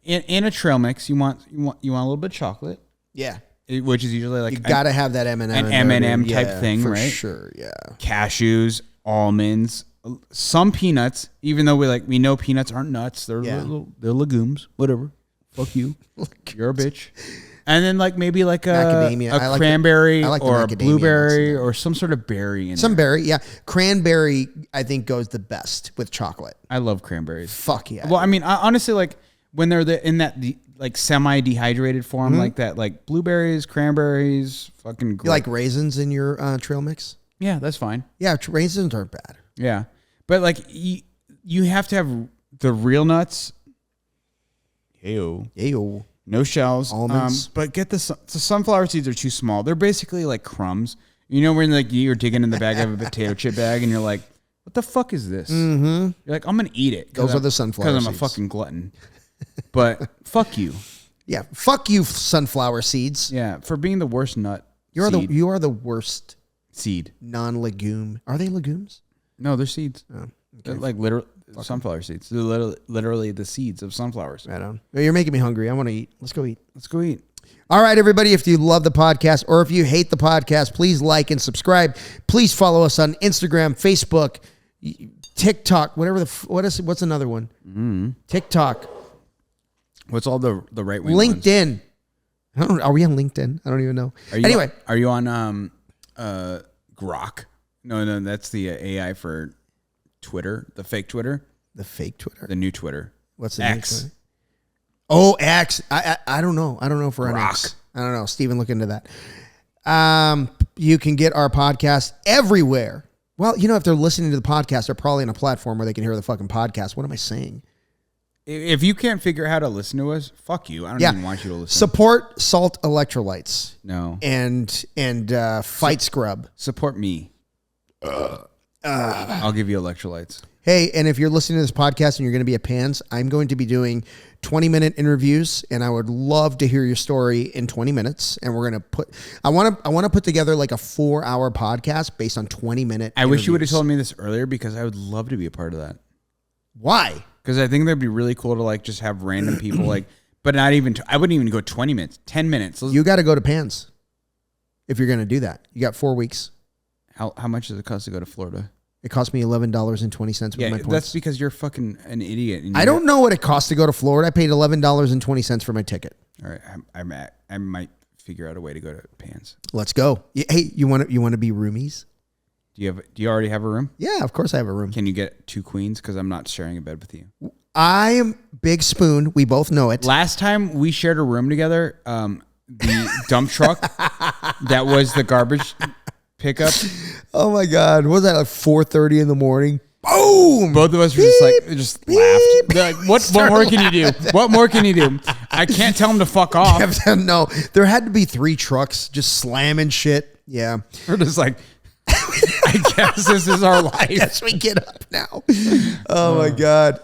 in a trail mix, you want a little bit of chocolate. Yeah. Which is usually like you gotta have that M&M, an M&M type thing, for right? Sure, yeah. Cashews, almonds, some peanuts. Even though we know peanuts aren't nuts, they're they're legumes. Whatever, fuck you, you're a bitch. And then like maybe like a cranberry or a blueberry or some sort of berry in some there. Berry, yeah. Cranberry, I think goes the best with chocolate. I love cranberries. Fuck yeah. Well, I mean, honestly, like when they're in that like semi-dehydrated form, like that, like blueberries, cranberries, fucking great. You like raisins in your trail mix? Yeah, that's fine. Yeah, raisins aren't bad. Yeah, but like you have to have the real nuts. Ayo. No shells. Almonds. But get the sunflower seeds are too small. They're basically like crumbs. You know when like you're digging in the bag of a potato chip bag and you're like, what the fuck is this? Mm-hmm. You're like, I'm gonna eat it. Those are the sunflower seeds. Because I'm a fucking glutton. But fuck you. Yeah, fuck you, sunflower seeds. Yeah, for being the worst nut. You are the worst seed. non-legume. Are they legumes? No, they're seeds. Oh, okay. They're like literal sunflower seeds. They're literally the seeds of sunflowers. Right on. You're making me hungry. I want to eat. Let's go eat. Let's go eat. All right, everybody. If you love the podcast or if you hate the podcast, please like and subscribe. Please follow us on Instagram, Facebook, TikTok, whatever what's another one? Mm-hmm. TikTok. What's all the right wing LinkedIn. ones? I don't know. Are we on LinkedIn? I don't even know. Are you on Grok? No, that's the AI for Twitter, the fake Twitter. The fake Twitter. The new Twitter. What's the X? new Twitter? Oh, X. I don't know. I don't know if we're on Grok. X. I don't know. Steven, look into that. You can get our podcast everywhere. Well, if they're listening to the podcast, they're probably on a platform where they can hear the fucking podcast. What am I saying? If you can't figure out how to listen to us, fuck you. I don't even want you to listen. Support Salt Electrolytes. No. And Fight Scrub. Support me. I'll give you electrolytes. Hey, and if you're listening to this podcast and you're going to be at PANS, I'm going to be doing 20-minute interviews, and I would love to hear your story in 20 minutes. And we're going to I want to put together like a 4-hour podcast based on 20-minute. I wish you would have told me this earlier because I would love to be a part of that. Why? Because I think that'd be really cool to like just have random people like, but not even. I wouldn't even go 20 minutes, 10 minutes. You got to go to PANS if you're going to do that. You got 4 weeks. How much does it cost to go to Florida? It cost me $11.20 with my points. That's because you're fucking an idiot. I don't know what it costs to go to Florida. I paid $11.20 for my ticket. All right, I might figure out a way to go to PANS. Let's go. Hey, you want to be roomies? Do you already have a room? Yeah, of course I have a room. Can you get 2 queens? Because I'm not sharing a bed with you. I'm Big Spoon. We both know it. Last time we shared a room together, the dump truck that was the garbage pickup. Oh my God. What was that, like 4:30 in the morning? Boom! Both of us were just laughed. They're like, what more can you do? What more can you do? I can't tell him to fuck off. No, there had to be 3 trucks just slamming shit. Yeah. We're just like, I guess this is our life. I guess we get up now. Oh my God.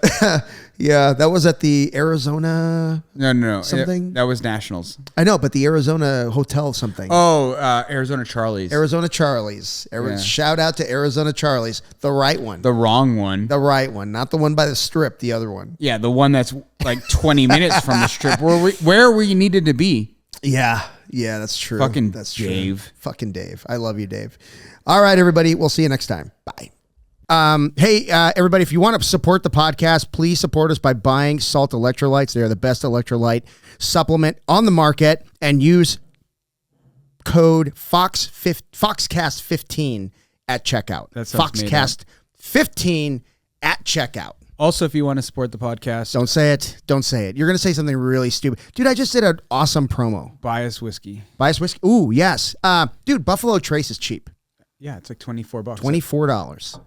Yeah, that was at the Arizona. No. Something? That was Nationals. I know, but the Arizona hotel something. Oh, Arizona Charlie's. Arizona Charlie's. Shout out to Arizona Charlie's. The right one. The wrong one. The right one. Not the one by the strip, the other one. Yeah, the one that's like 20 minutes from the strip where we needed to be. Yeah, that's true. That's Dave. True. Fucking Dave. I love you, Dave. All right, everybody. We'll see you next time. Bye. Hey, everybody, if you want to support the podcast, please support us by buying Salt Electrolytes. They are the best electrolyte supplement on the market, and use code Foxcast15 at checkout. That sounds Foxcast15 at checkout. Also, if you want to support the podcast, Don't say it. You're going to say something really stupid. Dude, I just did an awesome promo. buy us whiskey. Buy us whiskey. Ooh, yes. Dude, Buffalo Trace is cheap. Yeah, it's like $24. $24.